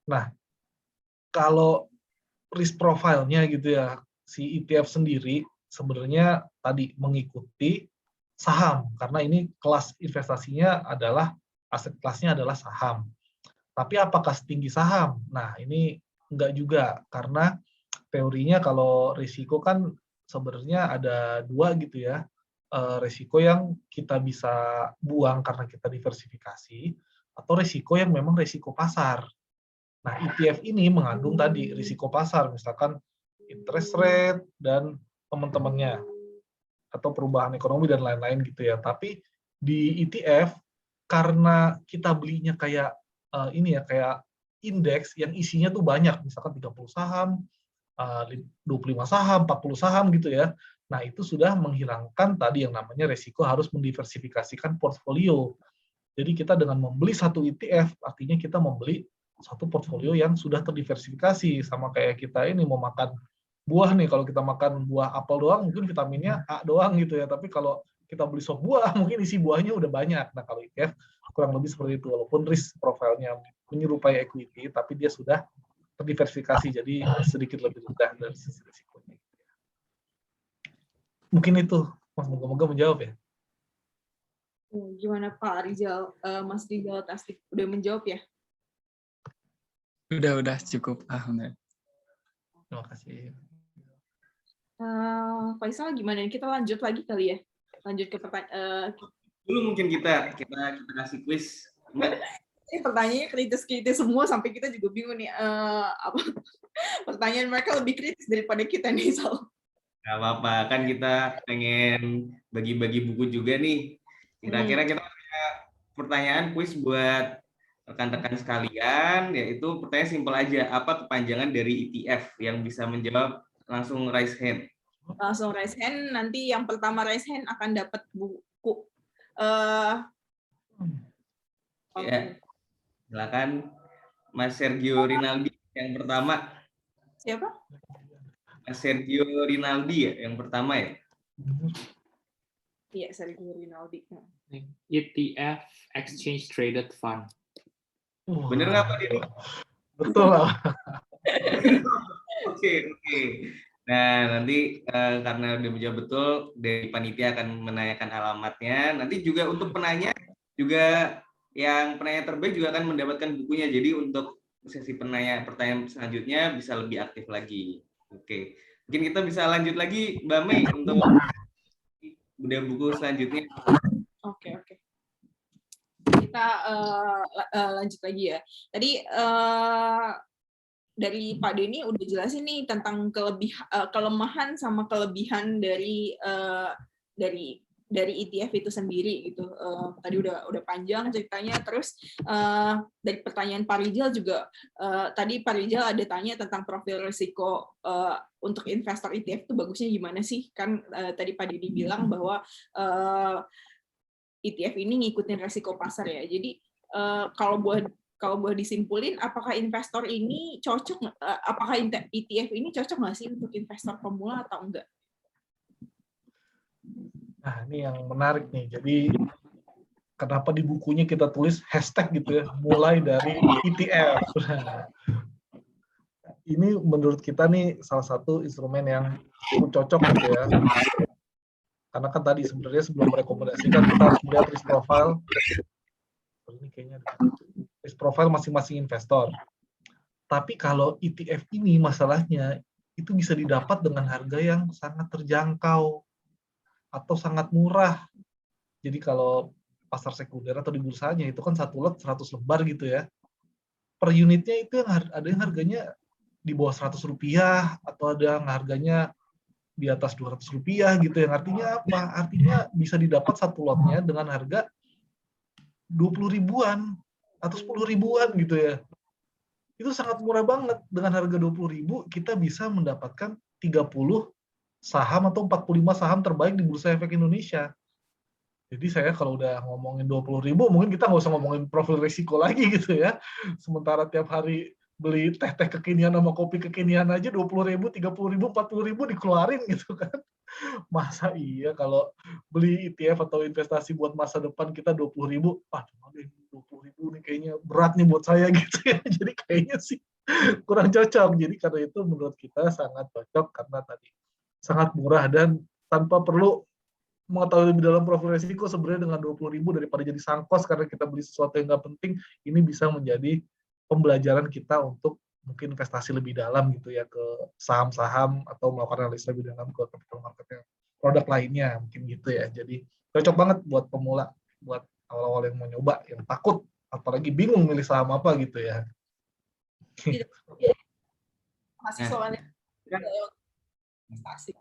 Nah, kalau risk profile-nya gitu ya, si ETF sendiri sebenarnya tadi mengikuti saham karena ini kelas investasinya adalah aset kelasnya adalah saham. Tapi apakah setinggi saham? Nah, ini enggak juga karena teorinya kalau risiko kan sebenarnya ada 2 gitu ya. Risiko yang kita bisa buang karena kita diversifikasi atau risiko yang memang risiko pasar. Nah, ETF ini mengandung tadi risiko pasar, misalkan interest rate dan teman-temannya atau perubahan ekonomi dan lain-lain gitu ya. Tapi di ETF karena kita belinya kayak ini ya kayak indeks yang isinya tuh banyak, misalkan 30 saham, 25 saham, 40 saham gitu ya. Nah, itu sudah menghilangkan tadi yang namanya resiko harus mendiversifikasikan portfolio. Jadi kita dengan membeli satu ETF, artinya kita membeli satu portfolio yang sudah terdiversifikasi. Sama kayak kita ini mau makan buah nih, kalau kita makan buah apel doang, mungkin vitaminnya A doang gitu ya. Tapi kalau kita beli sop buah, mungkin isi buahnya udah banyak. Nah, kalau ETF kurang lebih seperti itu. Walaupun risk profile-nya menyerupai equity, tapi dia sudah terdiversifikasi, jadi sedikit lebih rendah dari sisi risikonya. Mungkin itu, Mas, moga-moga menjawab ya. Gimana Pak Rizal, Mas Rizal Tasdik udah menjawab ya? Udah cukup. Alhamdulillah. Terima kasih. Faisal gimana? Kita lanjut lagi kali ya? Lanjut ke pertanyaan. Dulu mungkin kita kasih quiz, Mbak. Ini pertanyaannya kritis semua sampai kita juga bingung nih. Pertanyaan mereka lebih kritis daripada kita nih, Sal. Gak apa-apa, kan kita pengen bagi-bagi buku juga nih. Kira-kira kita punya pertanyaan quiz buat rekan-rekan sekalian, yaitu pertanyaan simpel aja. Apa kepanjangan dari ETF? Yang bisa menjawab langsung raise hand. Langsung raise hand, nanti yang pertama raise hand akan dapat buku. Ya, silakan Mas Sergio Rinaldi yang pertama. Siapa? Mas Sergio Rinaldi ya, yang pertama ya? Iya, Sergio Rinaldi. ETF Exchange Traded Fund. Bener nggak Pak Dini? Betul lah. Oke. Nah, nanti karena udah menjawab betul, dari panitia akan menanyakan alamatnya. Nanti juga untuk penanya, juga yang penanya terbaik juga akan mendapatkan bukunya. Jadi untuk sesi pertanyaan selanjutnya bisa lebih aktif lagi. Oke. Mungkin kita bisa lanjut lagi, Mbak Mei, untuk udah buku selanjutnya. Oke. Kita lanjut lagi ya. Tadi dari Pak Denny udah jelasin nih tentang kelemahan sama kelebihan dari ETF itu sendiri gitu. Tadi udah panjang ceritanya. Terus dari pertanyaan Pak Rizal juga tadi Pak Rizal ada tanya tentang profil risiko untuk investor ETF itu bagusnya gimana sih? Kan tadi Pak Denny bilang bahwa ETF ini ngikutin risiko pasar ya. Jadi kalau buat disimpulin, apakah investor ini cocok? Apakah ETF ini cocok nggak sih untuk investor pemula atau enggak? Nah, ini yang menarik nih. Jadi, kenapa di bukunya kita tulis hashtag gitu ya, mulai dari ETF. Ini menurut kita nih salah satu instrumen yang cukup cocok gitu ya. Karena kan tadi sebenarnya sebelum merekomendasikan kita harus melihat risk profile. Ini kayaknya risk profile masing-masing investor. Tapi kalau ETF ini masalahnya itu bisa didapat dengan harga yang sangat terjangkau atau sangat murah. Jadi kalau pasar sekunder atau di bursanya itu kan satu lot 100 lembar gitu ya. Per unitnya itu yang ada yang harganya di bawah 100 rupiah atau ada yang harganya di atas Rp200 gitu, yang artinya apa? Artinya bisa didapat satu lotnya dengan harga 20 ribuan atau 10 ribuan gitu ya. Itu sangat murah banget. Dengan harga 20.000 kita bisa mendapatkan 30 saham atau 45 saham terbaik di Bursa Efek Indonesia. Jadi saya kalau udah ngomongin 20.000, mungkin kita nggak usah ngomongin profil risiko lagi gitu ya. Sementara tiap hari beli teh-teh kekinian sama kopi kekinian aja 20.000, 30.000, 40.000 dikeluarin gitu kan. Masa iya kalau beli ETF atau investasi buat masa depan kita 20.000, cuma deh 20.000 nih kayaknya berat nih buat saya gitu ya. Jadi kayaknya sih kurang cocok. Jadi karena itu menurut kita sangat cocok karena tadi sangat murah dan tanpa perlu mengetahui lebih dalam profil risiko. Sebenarnya dengan 20.000 daripada jadi sangkos karena kita beli sesuatu yang nggak penting, ini bisa menjadi pembelajaran kita untuk mungkin investasi lebih dalam gitu ya ke saham-saham atau melakukan analisis lebih dalam ke capital market produk lainnya mungkin gitu ya. Jadi cocok banget buat pemula, buat awal-awal yang mau nyoba, yang takut apalagi bingung milih saham apa gitu ya. Masih soalnya investasi.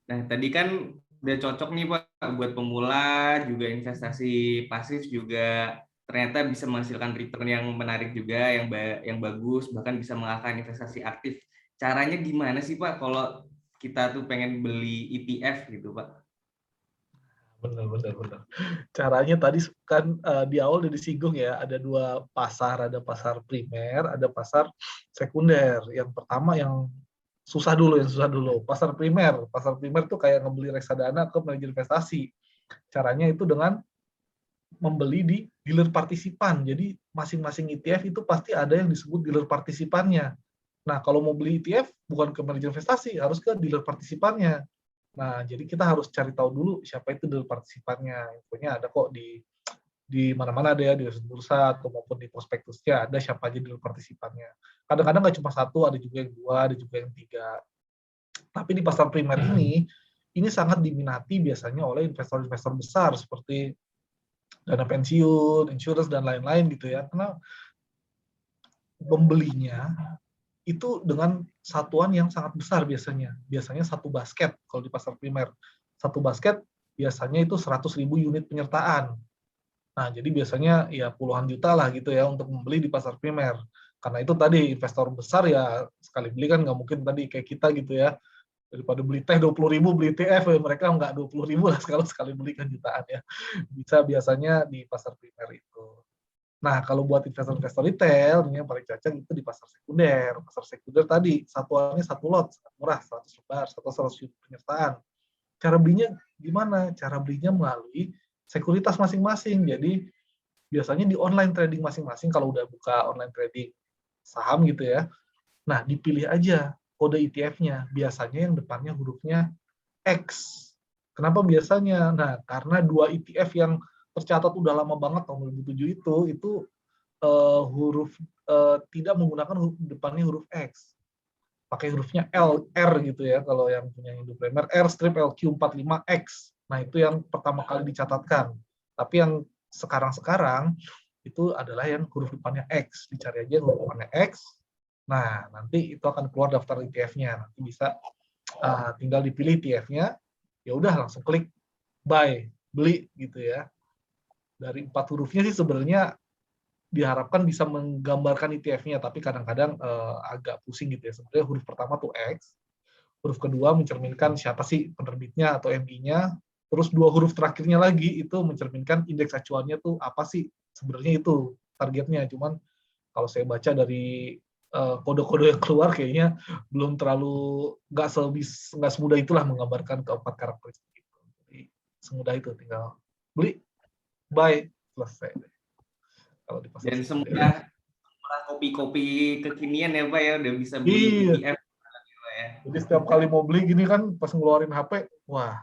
Nah, tadi kan udah cocok nih Pak buat pemula, juga investasi pasif juga ternyata bisa menghasilkan return yang menarik juga, yang bagus, bahkan bisa mengalahkan investasi aktif. Caranya gimana sih Pak kalau kita tuh pengen beli ETF gitu Pak? Benar. Caranya tadi kan di awal udah disinggung ya, ada dua pasar, ada pasar primer, ada pasar sekunder. Yang pertama yang susah dulu. Pasar primer tuh kayak ngebeli reksadana ke manajer investasi. Caranya itu dengan membeli di dealer partisipan. Jadi masing-masing ETF itu pasti ada yang disebut dealer partisipannya. Nah, kalau mau beli ETF bukan ke manajer investasi, harus ke dealer partisipannya. Nah, jadi kita harus cari tahu dulu siapa itu dealer partisipannya. Infonya ada kok di mana-mana ada ya, di bursa atau maupun di prospektusnya ada siapa aja dealer partisipannya. Kadang-kadang nggak cuma satu, ada juga yang dua, ada juga yang tiga. Tapi di pasar primer ini sangat diminati biasanya oleh investor-investor besar seperti dana pensiun, insurance, dan lain-lain gitu ya. Karena pembelinya itu dengan satuan yang sangat besar biasanya. Biasanya satu basket kalau di pasar primer. Satu basket biasanya itu 100.000 unit penyertaan. Nah, jadi biasanya ya puluhan juta lah gitu ya untuk membeli di pasar primer. Karena itu tadi investor besar ya sekali beli kan nggak mungkin tadi kayak kita gitu ya. Daripada beli teh 20.000 beli ETF ya mereka nggak 20.000 lah sekali beli kan jutaan ya. Bisa biasanya di pasar primer itu. Nah, kalau buat investor-investor retail, ini yang paling cocok itu di pasar sekunder. Pasar sekunder tadi, satuannya satu lot, sangat murah, 100 lembar, atau 100 unit penyertaan. Cara belinya gimana? Cara belinya melalui sekuritas masing-masing. Jadi, biasanya di online trading masing-masing, kalau udah buka online trading saham gitu ya, nah dipilih aja kode ETF-nya. Biasanya yang depannya hurufnya X. Kenapa biasanya? Nah, karena dua ETF yang tercatat udah lama banget tahun 2007 itu huruf tidak menggunakan depannya huruf X, pakai hurufnya L, R gitu ya. Kalau yang punya Indo Premier R-LQ45X. Nah itu yang pertama kali dicatatkan. Tapi yang sekarang itu adalah yang huruf depannya X. Dicari aja huruf depannya X. Nah nanti itu akan keluar daftar ETF-nya. Nanti bisa tinggal dipilih ETF-nya. Ya udah langsung klik buy, beli gitu ya. Dari 4 hurufnya sih sebenarnya diharapkan bisa menggambarkan ETF-nya, tapi kadang-kadang agak pusing gitu ya. Sebenarnya huruf pertama tuh X, huruf kedua mencerminkan siapa sih penerbitnya atau MI-nya, terus 2 huruf terakhirnya lagi itu mencerminkan indeks acuannya tuh apa sih. Sebenarnya itu targetnya, cuman kalau saya baca dari kode-kode yang keluar kayaknya belum terlalu nggak semudah itulah menggambarkan keempat karakteristik itu. Jadi semudah itu, tinggal beli, buy, selesai. Kalau di pasar dan semudah kopi-kopi kekinian ya Pak ya, udah bisa beli ETF. Ya. Jadi setiap kali mau beli gini kan pas ngeluarin HP, wah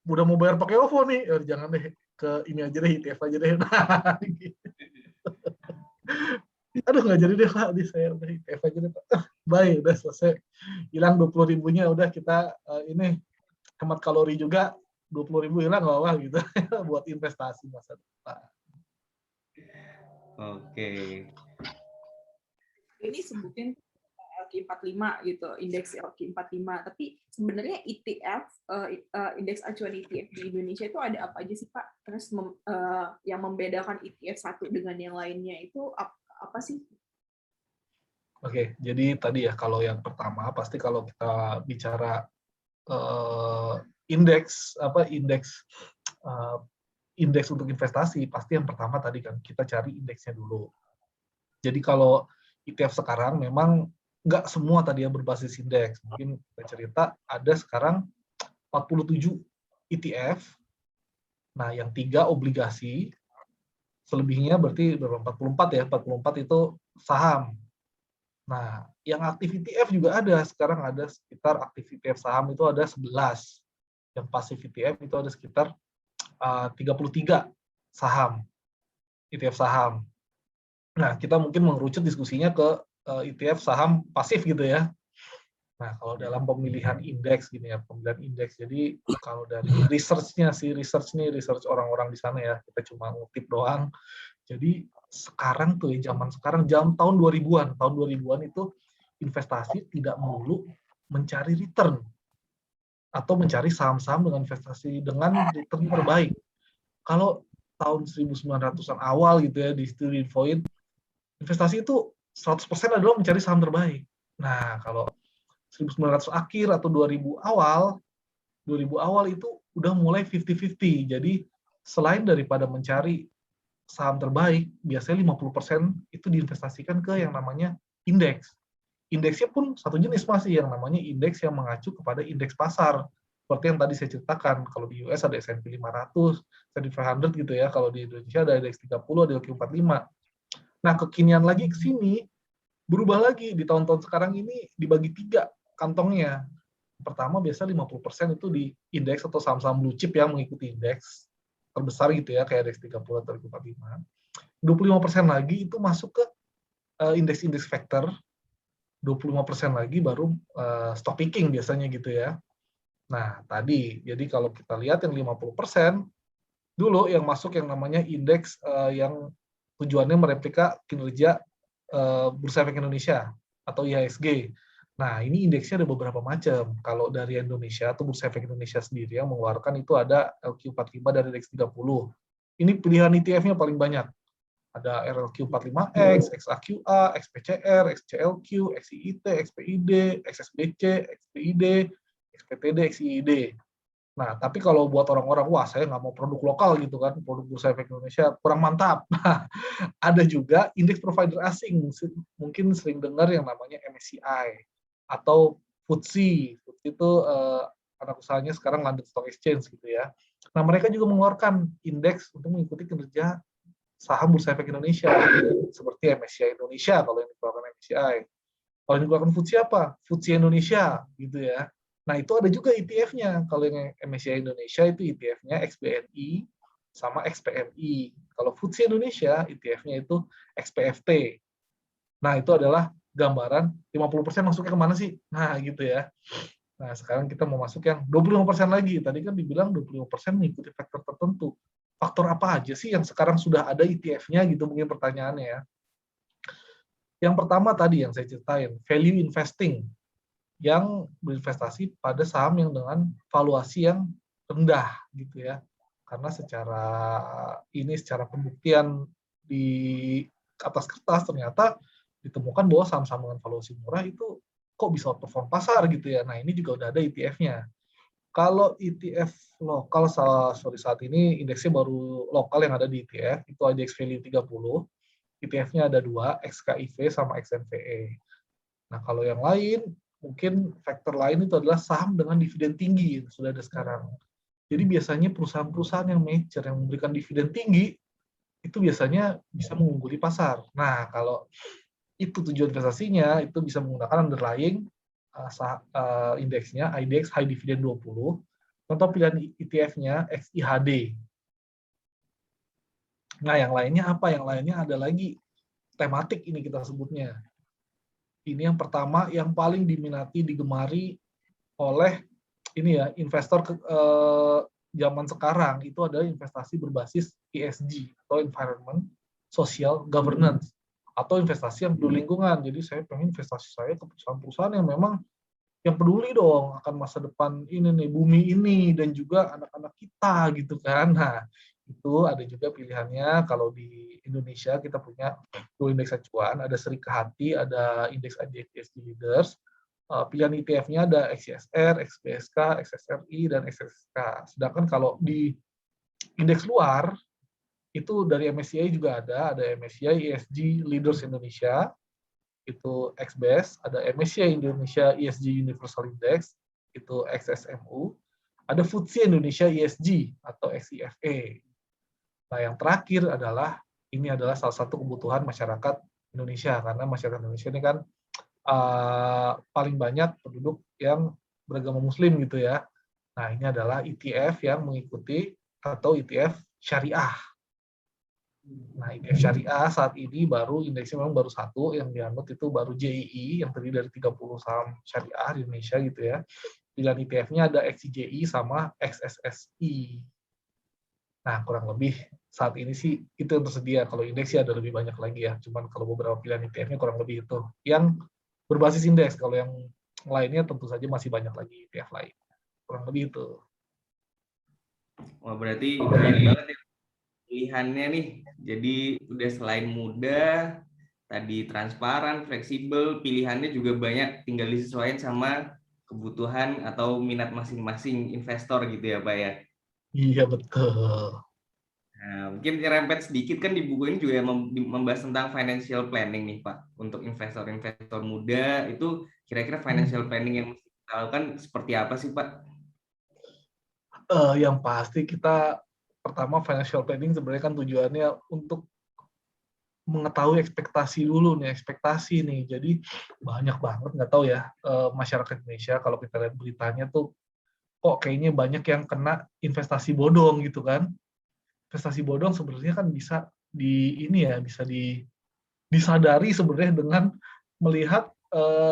udah mau bayar pakai OVO nih, jangan deh ke ini aja deh, ETF aja deh. Nah, gitu. Aduh nggak jadi deh Pak, saya udah ETF aja deh Pak. Baik, udah selesai. Hilang 20.000-nya, udah kita ini hemat kalori juga, 20.000 hilang nggak apa gitu buat investasi masa depan. Oke. Ini sebutin LQ45 gitu, indeks LQ45. Tapi sebenarnya ETF, indeks acuan ETF di Indonesia itu ada apa aja sih Pak? Terus yang membedakan ETF satu dengan yang lainnya itu apa sih? Oke, jadi tadi ya kalau yang pertama pasti kalau kita bicara indeks untuk investasi, pasti yang pertama tadi kan kita cari indeksnya dulu. Jadi kalau ETF sekarang memang nggak semua tadi ya berbasis indeks. Mungkin kita cerita ada sekarang 47 ETF. Nah, yang 3 obligasi, selebihnya berarti 44 ya, 44 itu saham. Nah, yang aktif ETF juga ada, sekarang ada sekitar aktif ETF saham itu ada 11. Yang pasif ETF itu ada sekitar 33 saham, ETF saham. Nah, kita mungkin mengerucut diskusinya ke ETF saham pasif gitu ya. Nah, kalau dalam pemilihan indeks gini ya, pemilihan indeks. Jadi kalau dari research orang-orang di sana ya, kita cuma ngutip doang. Jadi sekarang tuh ya, zaman sekarang, tahun 2000-an itu investasi tidak melulu mencari return atau mencari saham-saham dengan investasi dengan return terbaik. Kalau tahun 1900-an awal gitu ya di studi infoin, investasi itu 100% adalah mencari saham terbaik. Nah, kalau 1900 akhir atau 2000 awal itu udah mulai 50-50. Jadi selain daripada mencari saham terbaik, biasanya 50% itu diinvestasikan ke yang namanya indeks. Indeksnya pun satu jenis masih, yang namanya indeks yang mengacu kepada indeks pasar. Seperti yang tadi saya ceritakan, kalau di US ada S&P 500, S&P 500 gitu ya, kalau di Indonesia ada indeks 30, ada LQ45. Nah, kekinian lagi ke sini, berubah lagi, di tahun-tahun sekarang ini dibagi 3 kantongnya. Pertama, biasa 50% itu di indeks atau saham-saham blue chip yang mengikuti indeks terbesar gitu ya, kayak indeks 30 atau 45. 25% lagi itu masuk ke indeks-indeks factor. 25% lagi baru stock picking biasanya gitu ya. Nah, tadi, jadi kalau kita lihat yang 50%, dulu yang masuk yang namanya indeks yang tujuannya mereplika kinerja Bursa Efek Indonesia atau IHSG. Nah, ini indeksnya ada beberapa macam. Kalau dari Indonesia atau Bursa Efek Indonesia sendiri yang mengeluarkan itu ada LQ45 dari indeks 30. Ini pilihan ETF-nya paling banyak. Ada RLQ45X, XAQA, XPCR, XCLQ, XIIT, XPID, XSBC, XPID, XPTD, XIID. Nah, tapi kalau buat orang-orang, wah saya nggak mau produk lokal gitu kan, produk Bursa Efek Indonesia kurang mantap. Nah, ada juga indeks provider asing, mungkin sering dengar yang namanya MSCI atau FTSE. FTSE itu anak usahanya sekarang London Stock Exchange gitu ya. Nah, mereka juga mengeluarkan indeks untuk mengikuti kinerja saham Bursa Efek Indonesia, seperti MSCI Indonesia kalau yang dikeluarkan MSCI. Kalau yang dikeluarkan FTSE apa? FTSE Indonesia gitu ya. Nah, itu ada juga ETF-nya. Kalau yang MSCI Indonesia itu ETF-nya XBNI sama XPMI. Kalau FTSE Indonesia, ETF-nya itu XPFT. Nah, itu adalah gambaran 50% masuknya kemana sih? Nah, gitu ya. Nah, sekarang kita mau masuk yang 25% lagi. Tadi kan dibilang 25% mengikuti faktor tertentu. Faktor apa aja sih yang sekarang sudah ada ETF-nya gitu mungkin pertanyaannya ya. Yang pertama tadi yang saya ceritain, value investing, yang berinvestasi pada saham yang dengan valuasi yang rendah gitu ya. Karena secara pembuktian di atas kertas ternyata ditemukan bahwa saham-saham dengan valuasi murah itu kok bisa outperform pasar gitu ya. Nah, ini juga udah ada ETF-nya. Kalau ETF lokal saat ini indeksnya baru lokal yang ada di ETF, itu IDX Value 30. ETF-nya ada 2, XKIV sama XNVE. Nah, kalau yang lain, mungkin faktor lain itu adalah saham dengan dividen tinggi, yang sudah ada sekarang. Jadi biasanya perusahaan-perusahaan yang mature, yang memberikan dividen tinggi, itu biasanya bisa mengungguli pasar. Nah, kalau itu tujuan investasinya, itu bisa menggunakan underlying indeksnya, IDX High Dividend 20. Contoh pilihan ETF-nya XIHD. Nah, yang lainnya apa? Yang lainnya ada lagi tematik ini kita sebutnya. Ini yang pertama, yang paling diminati, digemari oleh ini ya investor zaman sekarang itu adalah investasi berbasis ESG atau Environment, Social, Governance. atau investasi yang peduli lingkungan. Jadi saya pengen investasi saya ke perusahaan-perusahaan yang memang yang peduli dong akan masa depan ini nih, bumi ini, dan juga anak-anak kita gitu kan. Nah, itu ada juga pilihannya. Kalau di Indonesia kita punya 2 indeks acuan, ada Seri Kehati, ada indeks ESG Leaders. Pilihan ETF-nya ada XYSR, XBSK, XSRI, dan XSK. Sedangkan kalau di indeks luar, itu dari MSCI juga ada MSCI ESG Leaders Indonesia, itu XBES, ada MSCI Indonesia ESG Universal Index, itu XSMU, ada FTSE Indonesia ESG atau XIFE. Nah, yang terakhir adalah, ini adalah salah satu kebutuhan masyarakat Indonesia, karena masyarakat Indonesia ini kan paling banyak penduduk yang beragama Muslim gitu ya. Nah, ini adalah ETF yang mengikuti atau ETF syariah. Nah, ETF syariah saat ini baru indeksnya memang baru satu, yang dianut itu baru JII yang terdiri dari 30 saham syariah di Indonesia gitu ya. Pilihan ETF-nya ada XIJI sama XSSI. Nah, kurang lebih saat ini sih itu yang tersedia. Kalau indeks sih ada lebih banyak lagi ya. Cuman kalau beberapa pilihan ETF-nya kurang lebih itu. Yang berbasis indeks, kalau yang lainnya tentu saja masih banyak lagi ETF lain. Kurang lebih itu. Wah, berarti banyak banget ya pilihannya nih. Jadi udah selain mudah, tadi transparan, fleksibel, pilihannya juga banyak, tinggal disesuaikan sama kebutuhan atau minat masing-masing investor gitu ya Pak ya. Iya, betul. Nah, mungkin nyerempet sedikit kan di buku ini juga membahas tentang financial planning nih Pak. Untuk investor-investor muda itu kira-kira financial planning yang mesti kita lakukan seperti apa sih Pak? Yang pasti kita pertama financial planning sebenarnya kan tujuannya untuk mengetahui ekspektasi dulu nih, ekspektasi nih. Jadi banyak banget, nggak tahu ya, masyarakat Indonesia kalau kita lihat beritanya tuh kok kayaknya banyak yang kena investasi bodong gitu kan. Investasi bodong sebenarnya kan bisa bisa disadari sebenarnya dengan melihat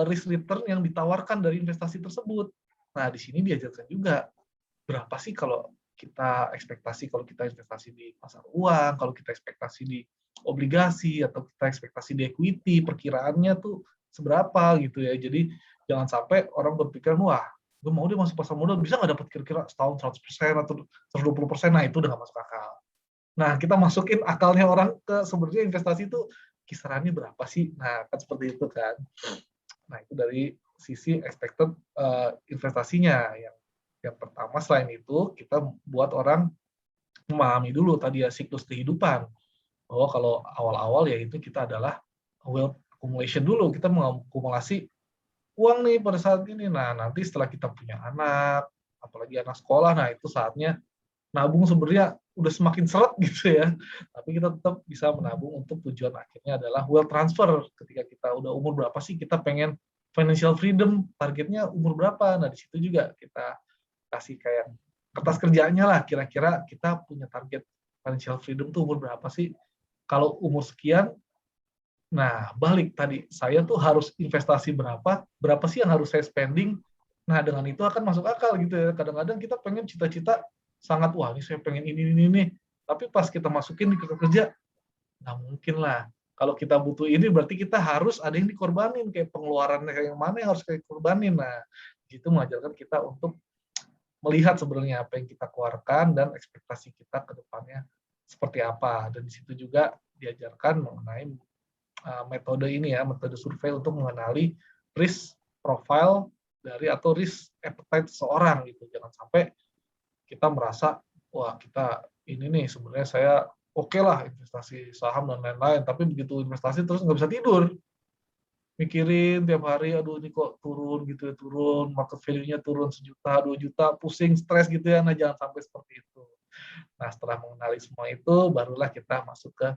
risk return yang ditawarkan dari investasi tersebut. Nah, di sini diajarkan juga berapa sih kalau kita investasi di pasar uang, kalau kita ekspektasi di obligasi, atau kita ekspektasi di equity, perkiraannya tuh seberapa gitu ya. Jadi jangan sampai orang berpikir, wah, gue mau dia masuk pasar modal, bisa nggak dapat kira-kira setahun 100% atau 120%, nah itu udah nggak masuk akal. Nah, kita masukin akalnya orang ke sebenarnya investasi itu kisarannya berapa sih? Nah, kan seperti itu kan. Nah, itu dari sisi expected investasinya. Yang pertama, selain itu, kita buat orang memahami dulu tadi ya siklus kehidupan. Bahwa kalau awal-awal ya itu kita adalah wealth accumulation dulu. Kita mengakumulasi uang nih pada saat ini. Nah, nanti setelah kita punya anak, apalagi anak sekolah, nah itu saatnya nabung sebenarnya udah semakin seret gitu ya. Tapi kita tetap bisa menabung untuk tujuan akhirnya adalah wealth transfer. Ketika kita udah umur berapa sih kita pengen financial freedom, targetnya umur berapa? Nah, di situ juga kita kasih kayak kertas kerjanya lah, kira-kira kita punya target financial freedom tuh umur berapa sih? Kalau umur sekian, nah balik tadi, saya tuh harus investasi berapa sih yang harus saya spending, nah dengan itu akan masuk akal gitu ya. Kadang-kadang kita pengen cita-cita sangat, wah ini saya pengen ini, tapi pas kita masukin di kerja, nggak mungkin lah. Kalau kita butuh ini berarti kita harus ada yang dikorbanin, kayak pengeluarannya kayak yang mana yang harus kita korbanin. Nah, itu mengajarkan kita untuk melihat sebenarnya apa yang kita keluarkan dan ekspektasi kita ke depannya seperti apa. Dan di situ juga diajarkan mengenai metode ini ya, metode survei untuk mengenali risk profile dari atau risk appetite seseorang gitu. Jangan sampai kita merasa, wah kita ini nih sebenarnya saya oke lah investasi saham dan lain-lain, tapi begitu investasi terus nggak bisa tidur. Mikirin tiap hari, aduh ini kok turun gitu ya, turun, market value-nya turun 1 juta, 2 juta, pusing, stres gitu ya, nah jangan sampai seperti itu. Nah, setelah mengenali semua itu, barulah kita masuk ke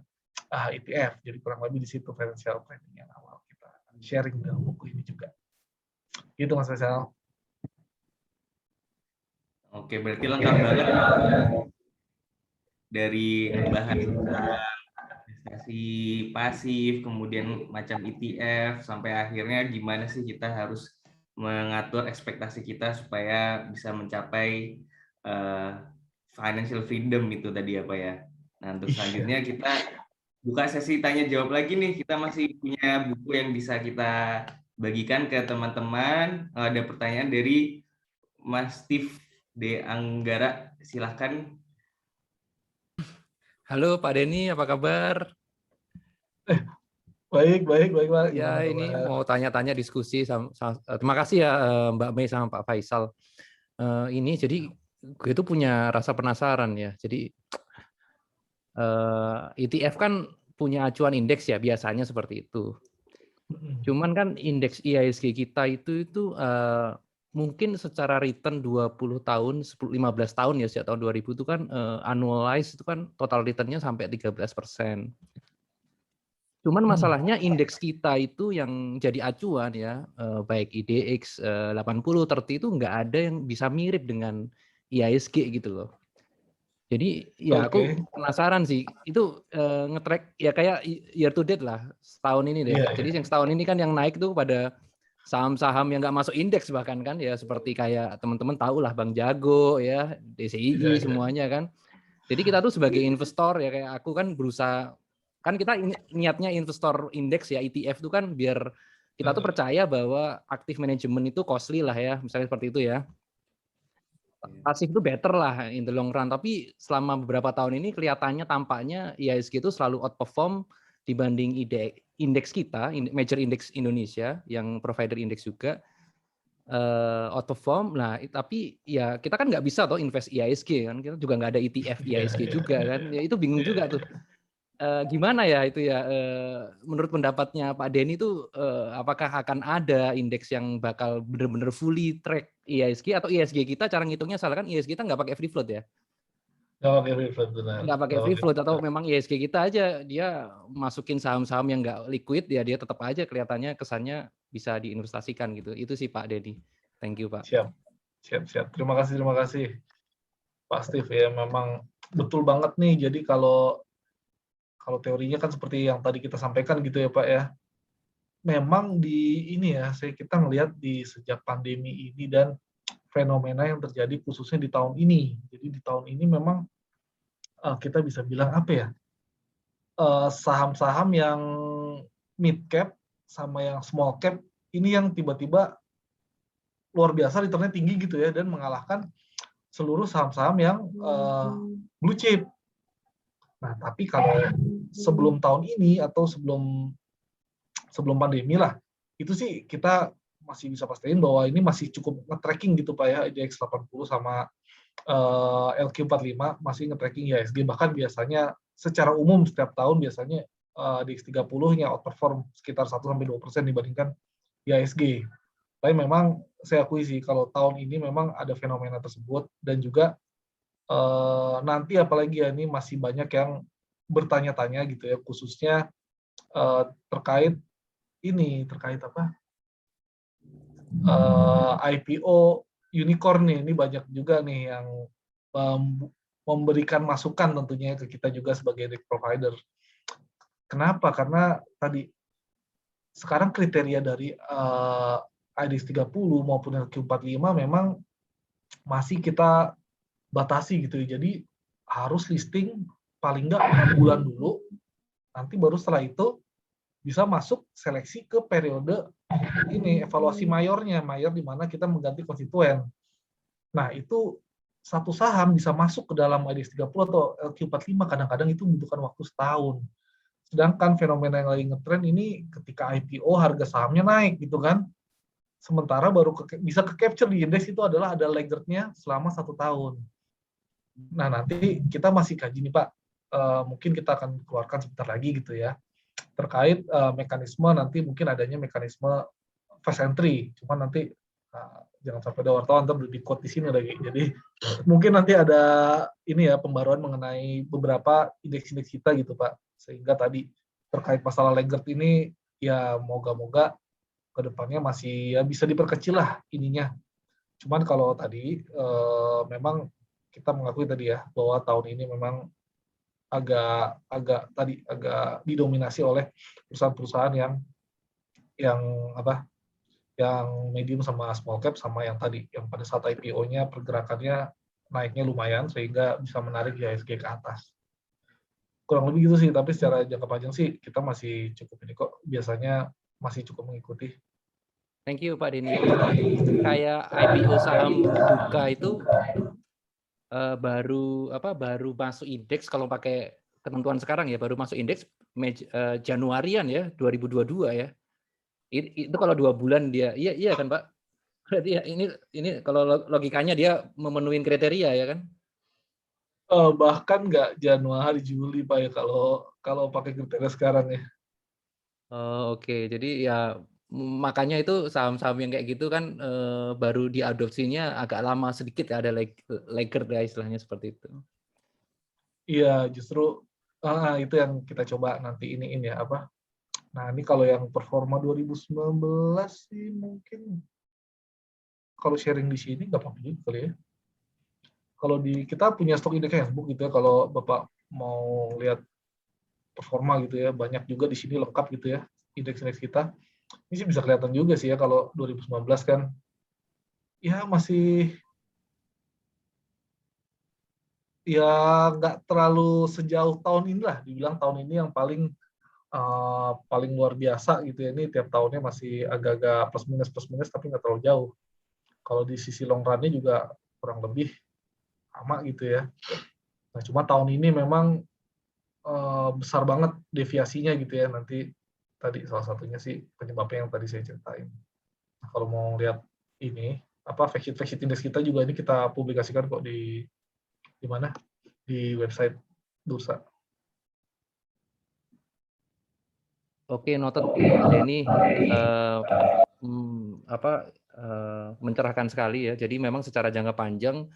ETF. Jadi kurang lebih di situ financial planning yang awal kita sharing dalam buku ini juga. Gitu Mas Faisal. Oke, berarti lengkap banget dari ngebahas investasi pasif, kemudian macam ETF, sampai akhirnya gimana sih kita harus mengatur ekspektasi kita supaya bisa mencapai financial freedom itu tadi apa ya. Nah, untuk selanjutnya kita buka sesi tanya jawab lagi nih. Kita masih punya buku yang bisa kita bagikan ke teman-teman. Ada pertanyaan dari Mas Steve D. Anggara. Silahkan. Halo Pak Denny, apa kabar? Baik, Pak. Ya, Gimana ini kabar? mau tanya-tanya diskusi terima kasih ya Mbak Mei sama Pak Faisal. Ini jadi gue itu punya rasa penasaran ya. Jadi ETF kan punya acuan indeks ya, biasanya seperti itu. Cuman kan indeks IHSG kita itu mungkin secara return 20 tahun, 15 tahun ya, sejak tahun 2000 itu kan annualized itu kan total return-nya sampai 13%. Cuman masalahnya indeks kita itu yang jadi acuan ya, baik IDX 80, 30 itu nggak ada yang bisa mirip dengan IHSG gitu loh. Jadi ya aku penasaran sih, itu nge-track ya kayak year to date lah, setahun ini deh. Jadi yang setahun ini kan yang naik tuh pada saham-saham yang nggak masuk indeks bahkan kan ya, seperti kayak teman-teman tahu lah Bang Jago ya, DCII semuanya kan. Jadi kita tuh sebagai investor ya, kayak aku kan berusaha, kan kita niatnya investor indeks ya, ETF itu kan biar kita tuh percaya bahwa active management itu costly lah ya, misalnya seperti itu ya. Pasif itu better lah in the long run, tapi selama beberapa tahun ini kelihatannya tampaknya IHSG itu selalu outperform dibanding indeks kita, major index Indonesia yang provider indeks juga outperform. Nah, tapi ya kita kan nggak bisa toh invest IHSG kan, kita juga nggak ada ETF IHSG juga kan, ya itu bingung juga tuh. Gimana ya itu ya, menurut pendapatnya Pak Denny itu apakah akan ada indeks yang bakal benar-benar fully track IHSG, atau IHSG kita cara ngitungnya salah kan, IHSG kita nggak pakai free float ya? Nggak pakai free float, atau memang IHSG kita aja dia masukin saham-saham yang nggak liquid ya, dia tetap aja kelihatannya kesannya bisa diinvestasikan gitu. Itu sih Pak Denny. Thank you Pak. Siap. Terima kasih Pak Steve ya, memang betul banget nih. Jadi kalau teorinya kan seperti yang tadi kita sampaikan gitu ya Pak ya. Memang di ini ya, kita ngelihat di sejak pandemi ini dan fenomena yang terjadi khususnya di tahun ini. Jadi di tahun ini memang kita bisa bilang apa ya, saham-saham yang mid cap sama yang small cap ini yang tiba-tiba luar biasa returnnya tinggi gitu ya, dan mengalahkan seluruh saham-saham yang blue chip. Nah, tapi kalau sebelum tahun ini atau sebelum pandemi lah, itu sih kita masih bisa pastiin bahwa ini masih cukup nge-tracking gitu Pak ya, IDX 80 sama LQ45 masih nge-tracking IHSG, bahkan biasanya secara umum setiap tahun biasanya IDX 30-nya outperform sekitar 1-2% dibandingkan IHSG. Tapi memang saya akui sih kalau tahun ini memang ada fenomena tersebut, dan juga nanti apalagi ya, ini masih banyak yang bertanya-tanya gitu ya, khususnya terkait apa, IPO unicorn nih, ini banyak juga nih yang memberikan masukan tentunya ke kita juga sebagai index provider. Kenapa? Karena tadi sekarang kriteria dari IDX 30 maupun LQ45 memang masih kita batasi gitu ya. Jadi harus listing paling nggak 6 bulan dulu, nanti baru setelah itu bisa masuk seleksi ke periode ini evaluasi mayor di mana kita mengganti konstituen. Nah, itu satu saham bisa masuk ke dalam IDX 30 atau LQ45 kadang-kadang itu membutuhkan waktu setahun. Sedangkan fenomena yang lagi ngetren ini ketika IPO harga sahamnya naik gitu kan. Sementara baru bisa ke-capture di indeks itu adalah ada laggard-nya selama 1 tahun. Nah, nanti kita masih kaji nih Pak, mungkin kita akan keluarkan sebentar lagi gitu ya, terkait mekanisme nanti mungkin adanya mekanisme fast entry, cuman nanti jangan sampai ada wartawan ntar di quote di sini lagi. Jadi mungkin nanti ada ini ya, pembaruan mengenai beberapa indeks-indeks kita gitu Pak, sehingga tadi terkait masalah laggard ini ya moga-moga kedepannya masih ya bisa diperkecil lah ininya. Cuman kalau tadi memang kita mengakui tadi ya bahwa tahun ini memang agak didominasi oleh perusahaan-perusahaan yang medium sama small cap, sama yang tadi yang pada saat IPO-nya pergerakannya naiknya lumayan sehingga bisa menarik IHSG ke atas. kurang lebih gitu sih, tapi secara jangka panjang sih kita masih cukup ini kok, biasanya masih cukup mengikuti. Thank you Pak Denny. Kayak IPO saham Duka itu baru masuk indeks kalau pakai ketentuan sekarang ya, baru masuk indeks Januarian ya 2022 ya. Itu kalau 2 bulan dia, iya kan Pak? Berarti ya ini kalau logikanya dia memenuhi kriteria ya kan? Bahkan nggak Januari, Juli Pak ya kalau pakai kriteria sekarang ya. Oh, oke. Jadi ya makanya itu saham-saham yang kayak gitu kan baru diadopsinya agak lama sedikit ya, ada laggard ya istilahnya seperti itu. Iya, justru itu yang kita coba nanti ini ya apa. Nah, ini kalau yang performa 2019 sih mungkin kalau sharing di sini nggak apa-apa juga kali ya. Kalau kita punya stok indeks handbook gitu ya, kalau Bapak mau lihat performa gitu ya, banyak juga di sini lengkap gitu ya, indeks-indeks kita. Ini sih bisa kelihatan juga sih ya kalau 2019 kan ya masih ya nggak terlalu sejauh tahun ini lah, dibilang tahun ini yang paling luar biasa gitu ya. Ini tiap tahunnya masih agak-agak plus minus tapi nggak terlalu jauh. Kalau di sisi long run-nya juga kurang lebih sama gitu ya. Nah, cuma tahun ini memang besar banget deviasinya gitu ya. Nanti tadi salah satunya sih penyebabnya yang tadi saya ceritain. Nah, kalau mau lihat ini fact-sheet indeks kita juga ini kita publikasikan kok di mana? Di website Bursa. Oke, noted Pak Denny. Mencerahkan sekali ya. Jadi memang secara jangka panjang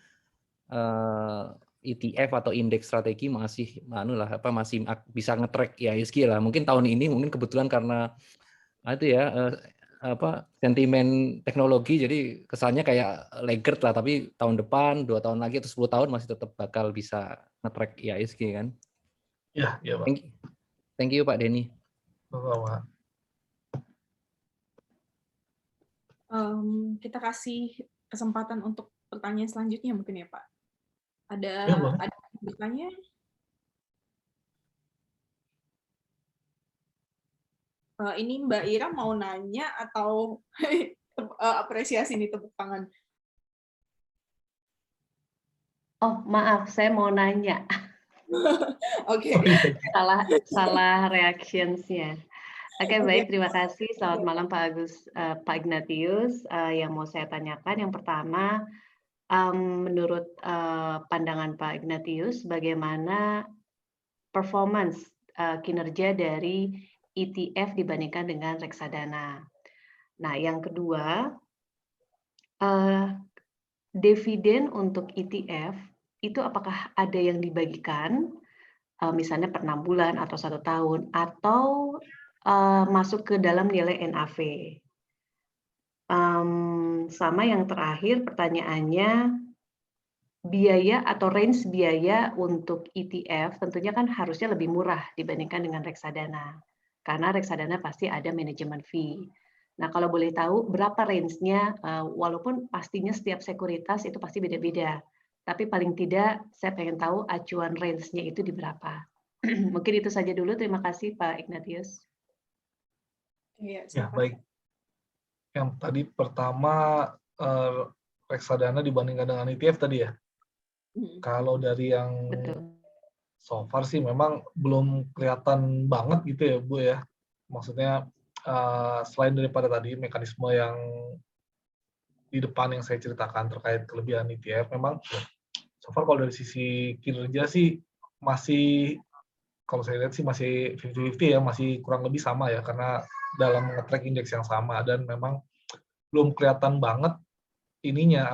ETF atau indeks strategi masih masih bisa nge-track IHSG lah. Mungkin tahun ini mungkin kebetulan karena itu ya sentimen teknologi jadi kesannya kayak laggard lah, tapi tahun depan 2 tahun lagi atau 10 tahun masih tetap bakal bisa nge-track IHSG kan. Iya, Pak. Thank you Pak Denny. Sama. Kita kasih kesempatan untuk pertanyaan selanjutnya mungkin ya Pak. Ada bertanya? Ini Mbak Ira mau nanya atau apresiasi nih tepuk tangan? Oh, maaf, saya mau nanya. Oke. Salah reactions-nya. Oke, baik, terima kasih. Selamat malam Pak Ignatius. Yang mau saya tanyakan yang pertama, menurut pandangan Pak Ignatius, bagaimana performance kinerja dari ETF dibandingkan dengan reksadana? Nah, yang kedua, dividen untuk ETF itu apakah ada yang dibagikan, misalnya per 6 bulan atau 1 tahun, atau masuk ke dalam nilai NAV? Sama yang terakhir pertanyaannya, biaya atau range biaya untuk ETF tentunya kan harusnya lebih murah dibandingkan dengan reksadana, karena reksadana pasti ada manajemen fee. Nah, kalau boleh tahu berapa range-nya, walaupun pastinya setiap sekuritas itu pasti beda-beda, tapi paling tidak saya pengen tahu acuan range-nya itu di berapa. Mungkin itu saja dulu, terima kasih Pak Ignatius. Ya, baik. Yang tadi pertama reksadana dibandingkan dengan ETF tadi ya. Kalau dari yang so far sih memang belum kelihatan banget gitu ya Bu ya. Maksudnya selain daripada tadi mekanisme yang di depan yang saya ceritakan terkait kelebihan ETF, memang so far kalau dari sisi kinerja sih masih, kalau saya lihat sih masih 50-50 ya, masih kurang lebih sama ya, karena dalam nge-track indeks yang sama, dan memang belum kelihatan banget ininya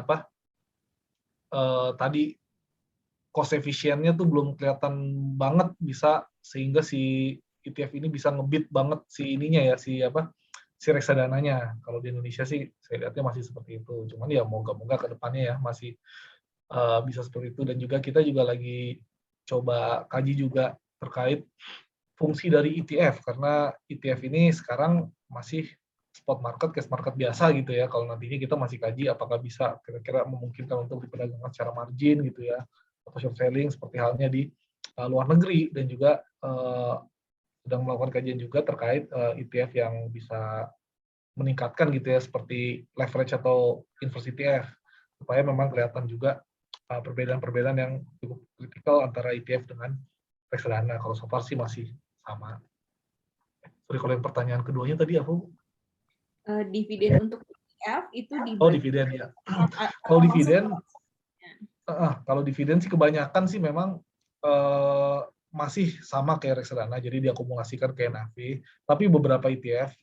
tadi cost efisiennya tuh belum kelihatan banget bisa sehingga si ETF ini bisa ngebit banget si ininya ya, si reksadananya. Kalau di Indonesia sih saya lihatnya masih seperti itu. Cuman ya moga-moga ke depannya ya masih bisa seperti itu. Dan juga kita juga lagi coba kaji juga terkait fungsi dari ETF, karena ETF ini sekarang masih spot market, cash market biasa gitu ya. Kalau nantinya kita masih kaji apakah bisa kira-kira memungkinkan untuk diperdagangkan secara margin gitu ya, atau short selling seperti halnya di luar negeri, dan juga sedang melakukan kajian juga terkait ETF yang bisa meningkatkan gitu ya, seperti leverage atau inverse ETF, supaya memang kelihatan juga perbedaan-perbedaan yang cukup kritikal antara ETF dengan reksadana. Kalau so far sih masih sama. Sorry, kalau yang pertanyaan keduanya tadi aku Dividen untuk ETF itu dividen ya. Kalau dividen sih kebanyakan sih memang masih sama kayak reksadana, jadi diakumulasikan ke NAV. Tapi beberapa ETF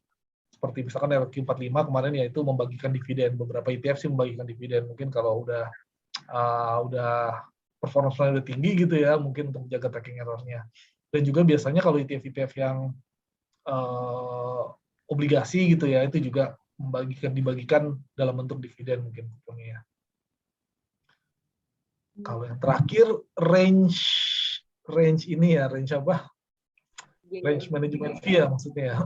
seperti misalkan RQ45 kemarin ya itu membagikan dividen. Beberapa ETF sih membagikan dividen. Mungkin kalau udah performance-nya udah tinggi gitu ya, mungkin untuk menjaga tracking error-nya. Dan juga biasanya kalau ETF yang obligasi gitu ya, itu juga dibagikan dalam bentuk dividen mungkin kuponnya ya. Kalau yang terakhir range ini ya, range apa? Range management fee ya maksudnya ya.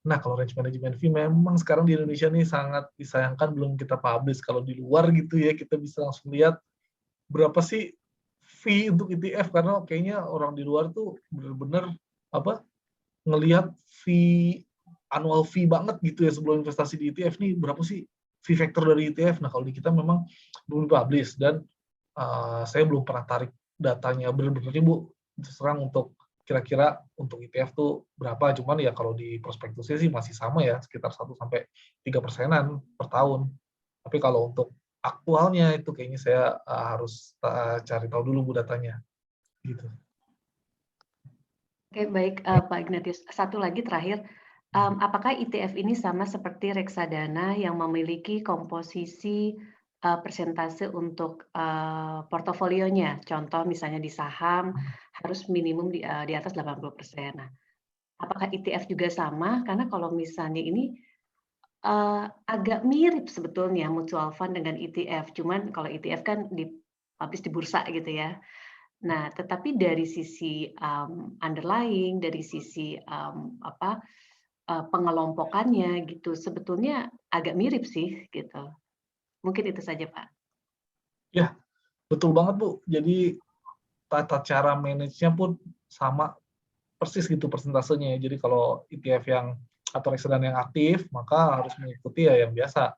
Nah, kalau range management fee memang sekarang di Indonesia nih sangat disayangkan belum kita publish. Kalau di luar gitu ya, kita bisa langsung lihat berapa sih fee untuk ETF, karena kayaknya orang di luar tuh benar-benar ngelihat annual fee banget gitu ya sebelum investasi di ETF nih, berapa sih fee factor dari ETF. Nah, kalau di kita memang belum publish, dan saya belum pernah tarik datanya benar-benar Bu, terserang untuk kira-kira untuk ETF tuh berapa. Cuman ya kalau di prospektusnya sih masih sama ya, sekitar 1-3% per tahun. Tapi kalau untuk aktualnya itu kayaknya saya harus cari tahu dulu Bu datanya. Gitu. Oke, baik Pak Ignatius. Satu lagi terakhir, apakah ETF ini sama seperti reksadana yang memiliki komposisi persentase untuk portofolionya? Contoh misalnya di saham harus minimum di atas 80%. Nah, apakah ETF juga sama? Karena kalau misalnya ini agak mirip sebetulnya mutual fund dengan ETF, cuman kalau ETF kan dipublish di bursa gitu ya. Nah, tetapi dari sisi underlying, dari sisi pengelompokannya gitu, sebetulnya agak mirip sih gitu. Mungkin itu saja Pak. Ya, betul banget Bu. Jadi tata cara manage-nya pun sama persis gitu persentasenya. Jadi kalau ETF atau reksadana yang aktif, maka harus mengikuti ya yang biasa.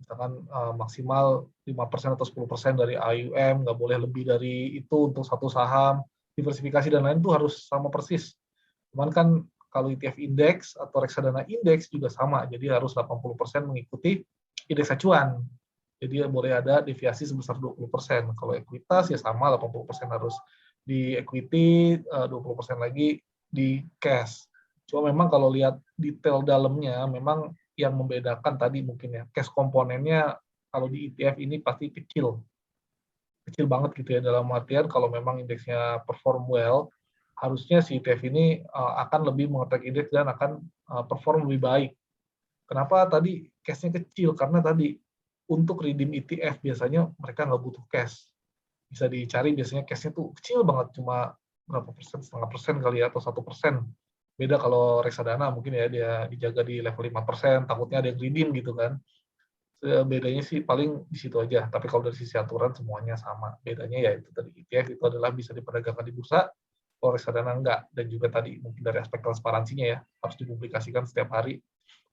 Misalkan maksimal 5% atau 10% dari AUM, nggak boleh lebih dari itu untuk satu saham, diversifikasi dan lain itu harus sama persis. Cuman kan kalau ETF indeks atau reksadana indeks juga sama, jadi harus 80% mengikuti indeks acuan. Jadi boleh ada deviasi sebesar 20%. Kalau ekuitas ya sama, 80% harus di equity, 20% lagi di cash. Cuma memang kalau lihat detail dalamnya, memang yang membedakan tadi mungkin ya, cash komponennya kalau di ETF ini pasti kecil banget gitu ya, dalam artian kalau memang indeksnya perform well, harusnya si ETF ini akan lebih meng-track indeks dan akan perform lebih baik. Kenapa tadi cash-nya kecil? Karena tadi untuk redeem ETF biasanya mereka nggak butuh cash. Bisa dicari biasanya cash-nya tuh kecil banget, cuma berapa persen, 0,5% kali ya, atau 1%. Beda kalau reksadana mungkin ya dia dijaga di level 5%, takutnya ada yang redeem gitu kan. Bedanya sih paling di situ aja. Tapi kalau dari sisi aturan semuanya sama. Bedanya ya itu tadi, ETF itu adalah bisa diperdagangkan di bursa, kalau reksadana enggak. Dan juga tadi mungkin dari aspek transparansinya ya, harus dipublikasikan setiap hari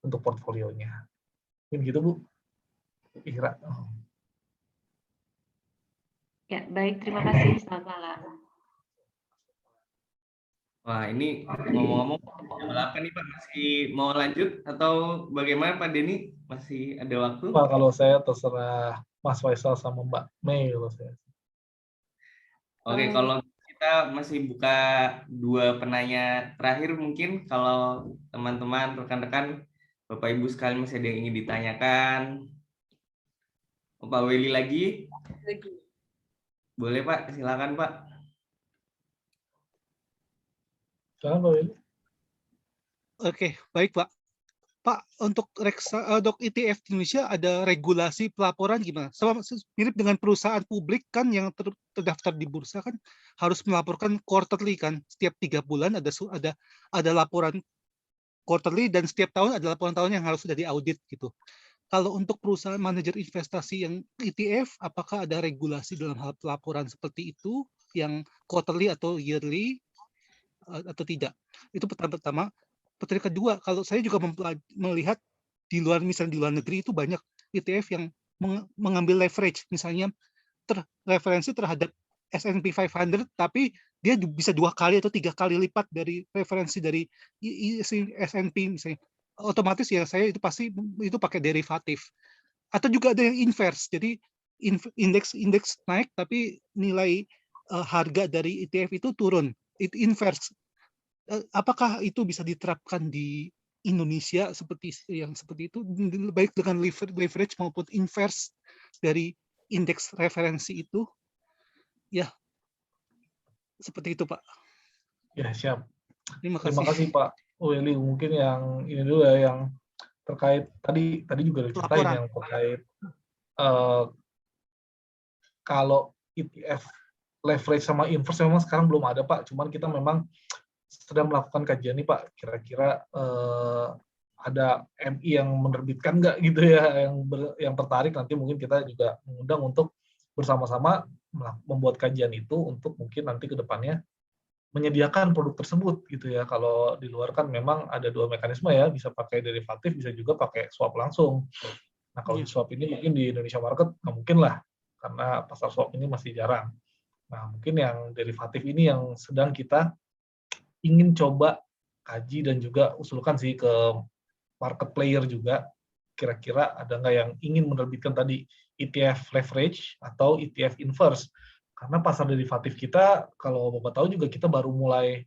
untuk portfolionya. Mungkin gitu Bu. Kira. Ya, baik. Terima kasih. Selamat malam. Wah, ini ngomong-ngomong jam 8 nih Pak, masih mau lanjut atau bagaimana Pak Denny? Masih ada waktu? Pak, kalau saya terserah Mas Faisal sama Mbak Mei kalau saya. Oke, kalau kita masih buka 2 penanya terakhir, mungkin kalau teman-teman, rekan-rekan, Bapak Ibu sekalian masih ada yang ingin ditanyakan. Pak Welly lagi? Boleh Pak, silakan Pak. Silakan Pak Welly. Oke, baik Pak. Pak, untuk ETF di Indonesia ada regulasi pelaporan gimana? Sama mirip dengan perusahaan publik kan yang terdaftar di bursa kan harus melaporkan quarterly kan, setiap 3 bulan ada laporan quarterly, dan setiap tahun ada laporan tahun yang harus sudah diaudit gitu. Kalau untuk perusahaan manajer investasi yang ETF, apakah ada regulasi dalam hal pelaporan seperti itu? yang quarterly atau yearly atau tidak. Itu pertama. Pertanyaan kedua, kalau saya juga melihat di luar, misalnya di luar negeri itu banyak ETF yang mengambil leverage, misalnya referensi terhadap S&P 500, tapi dia bisa 2 kali atau 3 kali lipat dari referensi dari S&P misalnya. Otomatis ya saya itu pasti itu pakai derivatif. Atau juga ada yang inverse, jadi indeks naik tapi nilai harga dari ETF itu turun, itu inverse. Apakah itu bisa diterapkan di Indonesia seperti itu, baik dengan leverage maupun inverse dari indeks referensi itu? Ya, seperti itu Pak. Ya, siap. Terima Terima kasih. kasih Pak Willy. Mungkin yang ini dulu ya, yang terkait tadi juga diceritain yang terkait kalau ETF leverage sama inverse memang sekarang belum ada Pak. Cuman kita memang sedang melakukan kajian nih Pak. Kira-kira ada MI yang menerbitkan nggak gitu ya, yang tertarik, nanti mungkin kita juga mengundang untuk bersama-sama membuat kajian itu untuk mungkin nanti ke depannya menyediakan produk tersebut gitu ya. Kalau di luar kan memang ada 2 mekanisme ya, bisa pakai derivatif, bisa juga pakai swap langsung. Nah kalau di swap ini mungkin di Indonesia market nggak mungkin lah, karena pasar swap ini masih jarang. Nah mungkin yang derivatif ini yang sedang kita ingin coba kaji dan juga usulkan sih ke market player juga, kira-kira ada nggak yang ingin menerbitkan tadi ETF leverage atau ETF inverse. Karena pasar derivatif kita, kalau Bapak tahu juga kita baru mulai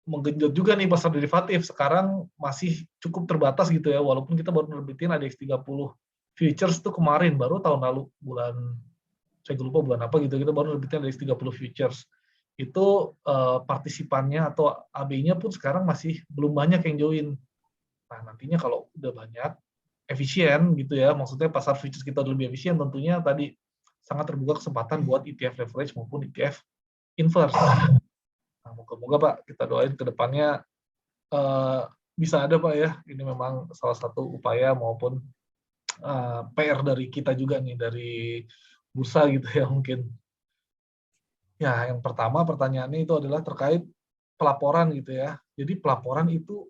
menggenjot juga nih pasar derivatif. Sekarang masih cukup terbatas gitu ya, walaupun kita baru nerbitin ADX 30 futures tuh kemarin, baru tahun lalu, saya lupa bulan apa gitu, kita baru nerbitin ADX 30 futures. Itu partisipannya atau AB-nya pun sekarang masih belum banyak yang join. Nah, nantinya kalau udah banyak, efisien gitu ya, maksudnya pasar futures kita lebih efisien, tentunya tadi sangat terbuka kesempatan buat ETF leverage maupun ETF inverse. Nah, moga-moga Pak, kita doain ke depannya bisa ada Pak ya, ini memang salah satu upaya maupun PR dari kita juga nih, dari bursa gitu ya mungkin. Ya, yang pertama pertanyaannya itu adalah terkait pelaporan gitu ya. Jadi pelaporan itu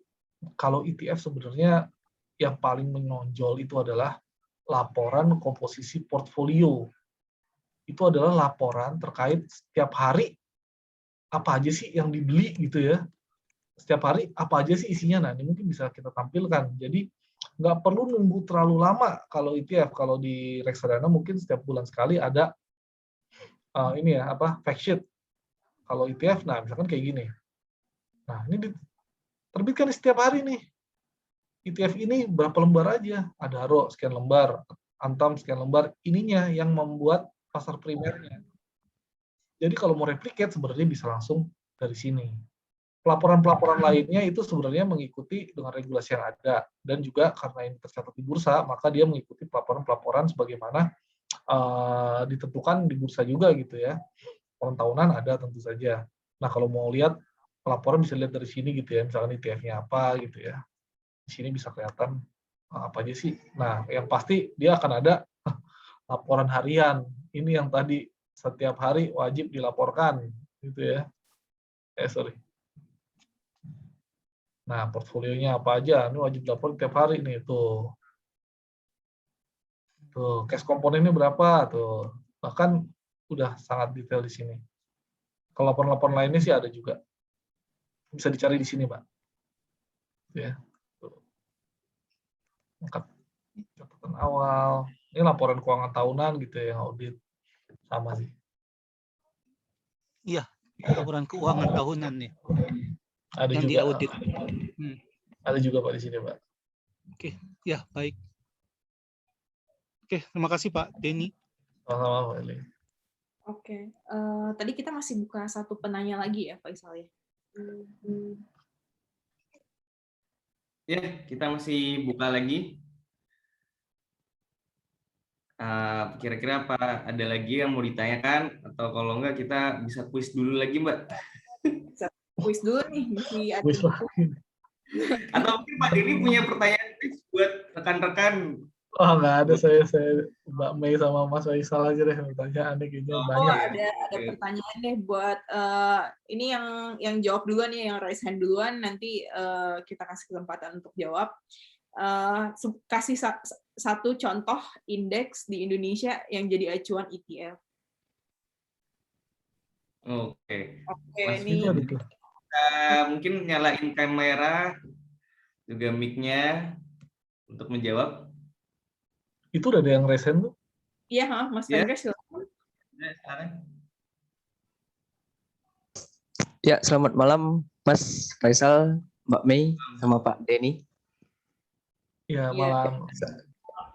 kalau ETF sebenarnya yang paling menonjol itu adalah laporan komposisi portfolio. Itu adalah laporan terkait setiap hari apa aja sih yang dibeli gitu ya. Setiap hari apa aja sih isinya. Nah, ini mungkin bisa kita tampilkan. Jadi nggak perlu nunggu terlalu lama kalau ETF. Kalau di reksadana mungkin setiap bulan sekali ada ini ya, fact sheet. Kalau ETF, nah misalkan kayak gini. Nah, ini diterbitkan setiap hari nih. ETF ini berapa lembar aja? Ada Adaro sekian lembar, Antam sekian lembar. Ininya yang membuat pasar primernya. Jadi kalau mau replicate sebenarnya bisa langsung dari sini. Pelaporan-pelaporan lainnya itu sebenarnya mengikuti dengan regulasi yang ada. Dan juga karena ini tercatat di bursa, maka dia mengikuti pelaporan-pelaporan sebagaimana ditentukan di bursa juga gitu ya. Laporan tahunan ada tentu saja. Nah kalau mau lihat pelaporan bisa lihat dari sini gitu ya, misalkan ETF-nya apa gitu ya. Di sini bisa kelihatan apa aja sih. Nah yang pasti dia akan ada laporan harian. Ini yang tadi setiap hari wajib dilaporkan gitu ya. Nah portfolionya apa aja, ini wajib lapor tiap hari nih tuh. Tuh, cash komponennya berapa tuh. Bahkan udah sangat detail di sini. Kalau laporan-laporan lainnya sih ada juga. Bisa dicari di sini, Pak. Ya. Lengkap. Catatan awal. Ini laporan keuangan tahunan gitu ya, audit. Sama sih. Iya, laporan keuangan tahunan nih. Ada yang juga. diaudit. Ada juga Pak di sini, Pak. Oke, ya baik. Oke, terima kasih Pak Denny. Sama-sama Pak Eli. Oke, tadi kita masih buka satu penanya lagi ya Pak Isal ya. Ya, kita masih buka lagi. Kira-kira apa ada lagi yang mau ditanyakan atau kalau enggak kita bisa kuis dulu lagi Mbak? Bisa kuis dulu nih, masih ada. Kuis lagi. Atau mungkin Pak Denny punya pertanyaan buat rekan-rekan Oh, nggak ada, saya Mbak Mei sama Mas Faisal aja deh pertanyaan kayaknya banyak. Ada pertanyaan deh buat ini yang jawab duluan nih, yang raise hand duluan, nanti kita kasih kesempatan untuk jawab. Kasih satu contoh indeks di Indonesia yang jadi acuan ETF. Oke. Oke, Mas ini Vito, mungkin nyalain kamera juga mic-nya untuk menjawab. Itu udah ada yang raise hand tuh? iya, Mas Ya. Hendra silakan. Silakan. Ya, selamat malam Mas Faisal, Mbak Mei, sama Pak Denny. Ya, Iya. malam.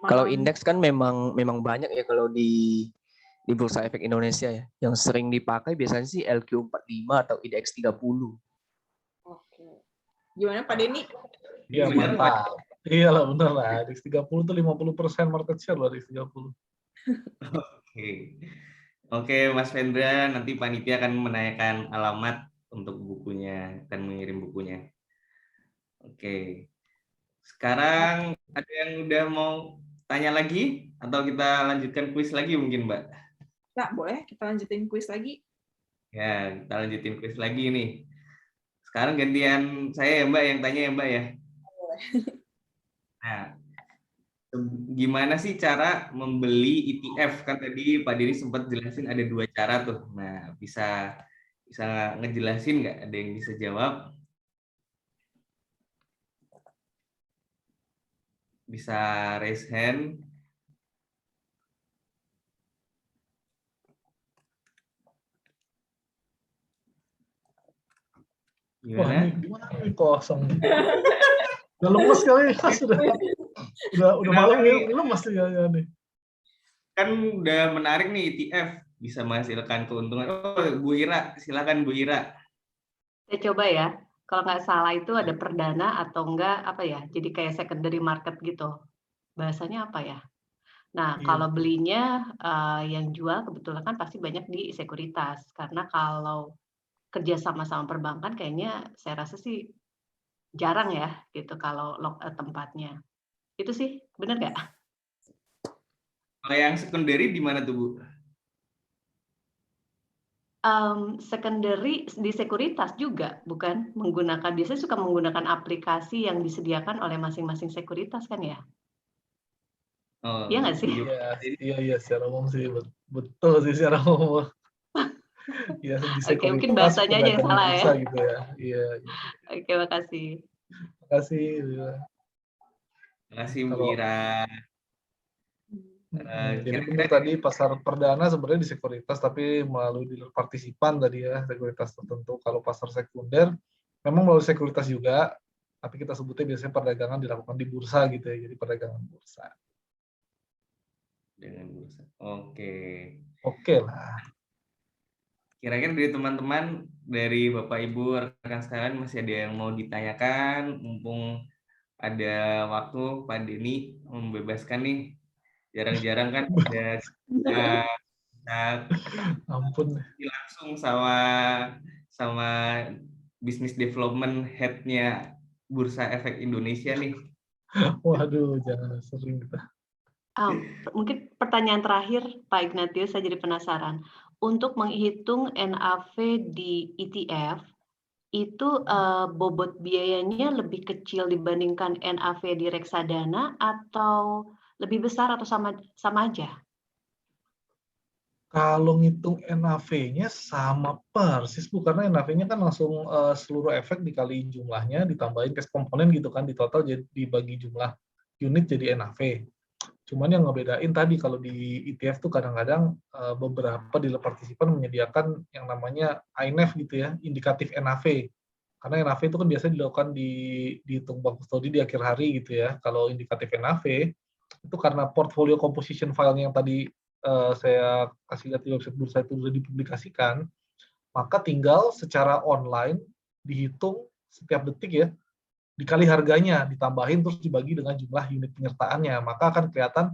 Kalau indeks kan memang banyak ya kalau di Bursa Efek Indonesia ya. Yang sering dipakai biasanya sih LQ45 atau IDX 30. Oke. Gimana Pak Denny? Iya, mantap. Iya lah, bener lah. IDX 30 tuh 50% market share loh, IDX 30. Oke, Mas Vendra, nanti panitia akan menanyakan alamat untuk bukunya dan mengirim bukunya. Oke. Sekarang ada yang udah mau tanya lagi atau kita lanjutkan kuis lagi mungkin, Mbak? Nah, boleh kita lanjutin kuis lagi? Ya, kita lanjutin kuis lagi nih. Sekarang gantian saya ya, Mbak, yang tanya ya, Mbak ya. Boleh. Nah, gimana sih cara membeli ETF? Kan tadi Pak Diri sempat jelasin ada 2 cara tuh. Nah, bisa ngejelasin nggak? Ada yang bisa jawab? Bisa raise hand. Wah, Gimana? ini gimana nih kosong? Udah lemes kali ya, udah malam ya, lemes ya nih. Kan udah menarik nih ETF, bisa menghasilkan keuntungan. Oh, Bu Ira, silakan Bu Ira. Saya coba ya, kalau nggak salah itu ada perdana atau enggak apa ya, jadi kayak secondary market gitu. Bahasanya apa ya? Nah, Iya, kalau belinya yang jual kebetulan kan pasti banyak di sekuritas, karena kalau kerja sama perbankan kayaknya saya rasa sih jarang ya gitu kalau tempatnya. Itu sih, benar nggak? Kalau yang secondary di mana tuh, Bu? Secondary di sekuritas juga, bukan? Biasanya suka menggunakan aplikasi yang disediakan oleh masing-masing sekuritas kan ya? Oh, Iya nggak sih? Iya, secara umum sih betul sih secara umum. Iya, di Oke, mungkin sekuritas bahasanya aja yang perdagangan salah ya. bursa gitu ya. Iya. Oke, makasih. Makasih. Terima kasih Bu Ira. Jadi benar tadi pasar perdana sebenarnya di sekuritas, tapi melalui dealer partisipan tadi ya, sekuritas tertentu. Kalau pasar sekunder memang melalui sekuritas juga, tapi kita sebutnya biasanya perdagangan dilakukan di bursa gitu ya, jadi perdagangan bursa. Dengan bursa. Oke. Oke lah. Kira-kira dari teman-teman, dari Bapak Ibu rekan sekalian masih ada yang mau ditanyakan, mumpung ada waktu Pak Denny membebaskan nih. Jarang-jarang kan ada ampun langsung sama business development head-nya Bursa Efek Indonesia nih. Waduh, jangan sering kita. Mungkin pertanyaan terakhir Pak Ignatius, saya jadi penasaran. Untuk menghitung NAV di ETF, itu bobot biayanya lebih kecil dibandingkan NAV di reksadana atau lebih besar atau sama aja? Kalau ngitung NAV-nya sama persis, Bu, karena NAV-nya kan langsung seluruh efek dikali jumlahnya, ditambahin cash komponen gitu kan, di total jadi dibagi jumlah unit jadi NAV. Cuman yang ngebedain tadi kalau di ETF tuh kadang-kadang beberapa dealer partisipan menyediakan yang namanya INAV gitu ya, indikatif NAV. Karena NAV itu kan biasanya dilakukan dihitung bank kustodi di akhir hari gitu ya. Kalau indikatif NAV itu karena portfolio composition file yang tadi saya kasih lihat di website bursa itu sudah dipublikasikan, maka tinggal secara online dihitung setiap detik ya, dikali harganya, ditambahin terus dibagi dengan jumlah unit penyertaannya, maka akan kelihatan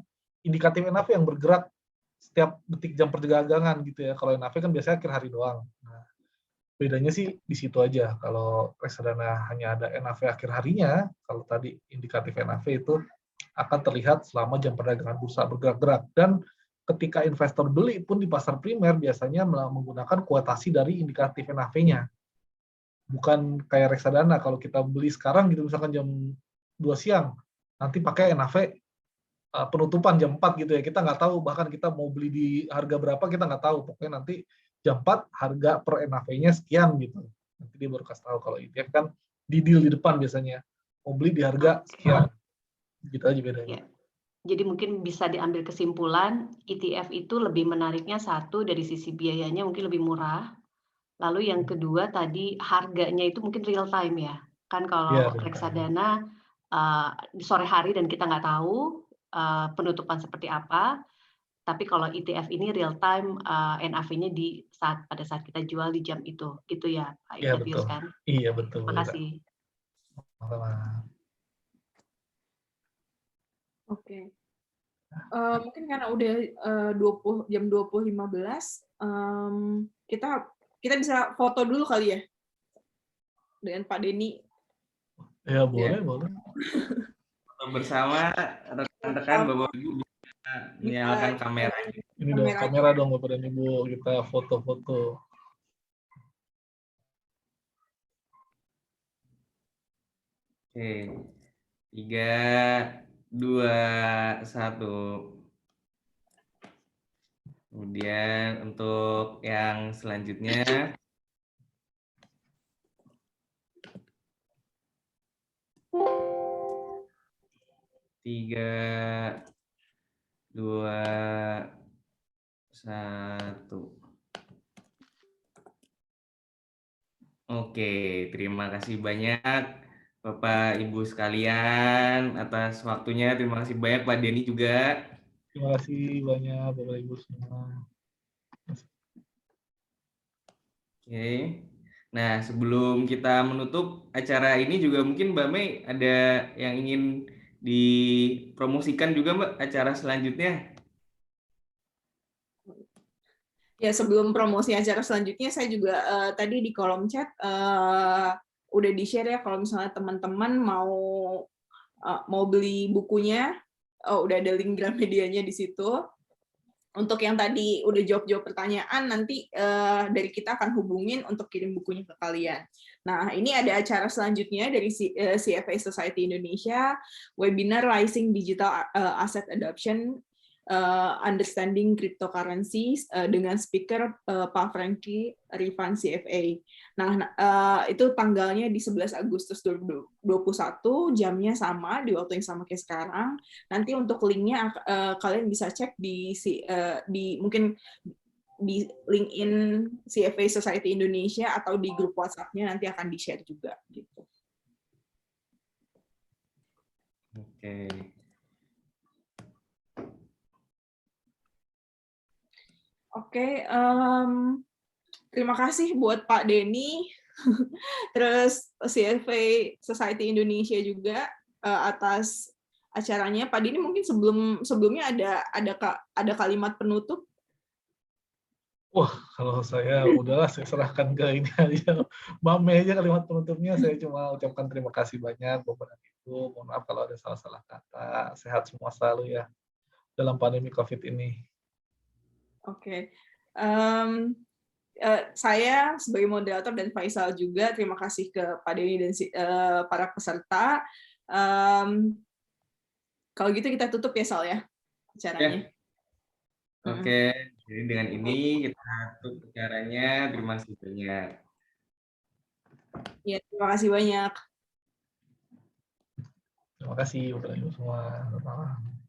indikatif NAV yang bergerak setiap detik jam perdagangan gitu ya. Kalau NAV kan biasanya akhir hari doang. Nah, bedanya sih di situ aja. Kalau reksadana hanya ada NAV akhir harinya, kalau tadi indikatif NAV itu akan terlihat selama jam perdagangan bursa bergerak-gerak. Dan ketika investor beli pun di pasar primer biasanya menggunakan kuotasi dari indikatif NAV-nya. Bukan kayak reksadana, kalau kita beli sekarang gitu misalkan jam 2 siang, nanti pakai NAV penutupan jam 4 gitu ya, kita nggak tahu, bahkan kita mau beli di harga berapa kita nggak tahu, pokoknya nanti jam 4 harga per NAV-nya sekian gitu. Nanti dia baru kasih tahu. Kalau ETF kan di deal di depan biasanya, mau beli di harga sekian, gitu aja bedanya. Ya. Jadi mungkin bisa diambil kesimpulan, ETF itu lebih menariknya satu dari sisi biayanya mungkin lebih murah. Lalu yang kedua tadi harganya itu mungkin real time ya. Kan kalau reksadana di sore hari dan kita nggak tahu penutupan seperti apa. Tapi kalau ETF ini real time NAV-nya pada saat kita jual di jam itu. Gitu ya Pak Ignatius kan? Iya betul. Terima kasih. Oke. Mungkin karena udah jam 20.15, kita bisa foto dulu kali ya dengan Pak Denny. Ya boleh. Foto bersama rekan-rekan Bapak Ibu bisa menyalakan kamera. Ini dong kamera dong Bapak dan Ibu, kita foto-foto. Oke. 3, 2, 1. Kemudian untuk yang selanjutnya. Tiga, 2, 1. Oke, terima kasih banyak Bapak Ibu sekalian atas waktunya. Terima kasih banyak Pak Denny juga. Terima kasih banyak Bapak Ibu semua. Oke. Nah, sebelum kita menutup acara ini juga mungkin Mbak Mei ada yang ingin dipromosikan juga Mbak acara selanjutnya. Ya, sebelum promosi acara selanjutnya, saya juga tadi di kolom chat udah di-share ya, kalau misalnya teman-teman mau beli bukunya, udah ada link Gramedia-nya di situ. Untuk yang tadi udah jawab pertanyaan, nanti dari kita akan hubungin untuk kirim bukunya ke kalian. Nah, ini ada acara selanjutnya dari CFA Society Indonesia, webinar Rising Digital Asset Adoption, Understanding Cryptocurrencies dengan speaker Pak Franky Rifan CFA. Nah, itu tanggalnya di 11 Agustus 2021, jamnya sama, di waktu yang sama kayak sekarang. Nanti untuk linknya kalian bisa cek di mungkin di LinkedIn CFA Society Indonesia atau di grup WhatsApp-nya nanti akan di-share juga gitu. Oke. Oke, terima kasih buat Pak Denny, terus CFA Society Indonesia juga atas acaranya. Pak Denny mungkin sebelumnya ada kalimat penutup. Wah, kalau saya udahlah saya serahkan ke ini aja. Mbak Mei aja kalimat penutupnya, saya cuma ucapkan terima kasih banyak Bapak dan Ibu. Mohon maaf kalau ada salah-salah kata. Sehat semua selalu ya dalam pandemi COVID ini. Oke. Saya sebagai moderator dan Faisal juga terima kasih ke Pak Denny dan para peserta. Kalau gitu kita tutup ya Sal ya acaranya. Oke, jadi dengan ini kita tutup acaranya. Terima kasih banyak. Ya, terima kasih banyak. Terima kasih Bapak Ibu semua. Selamat malam.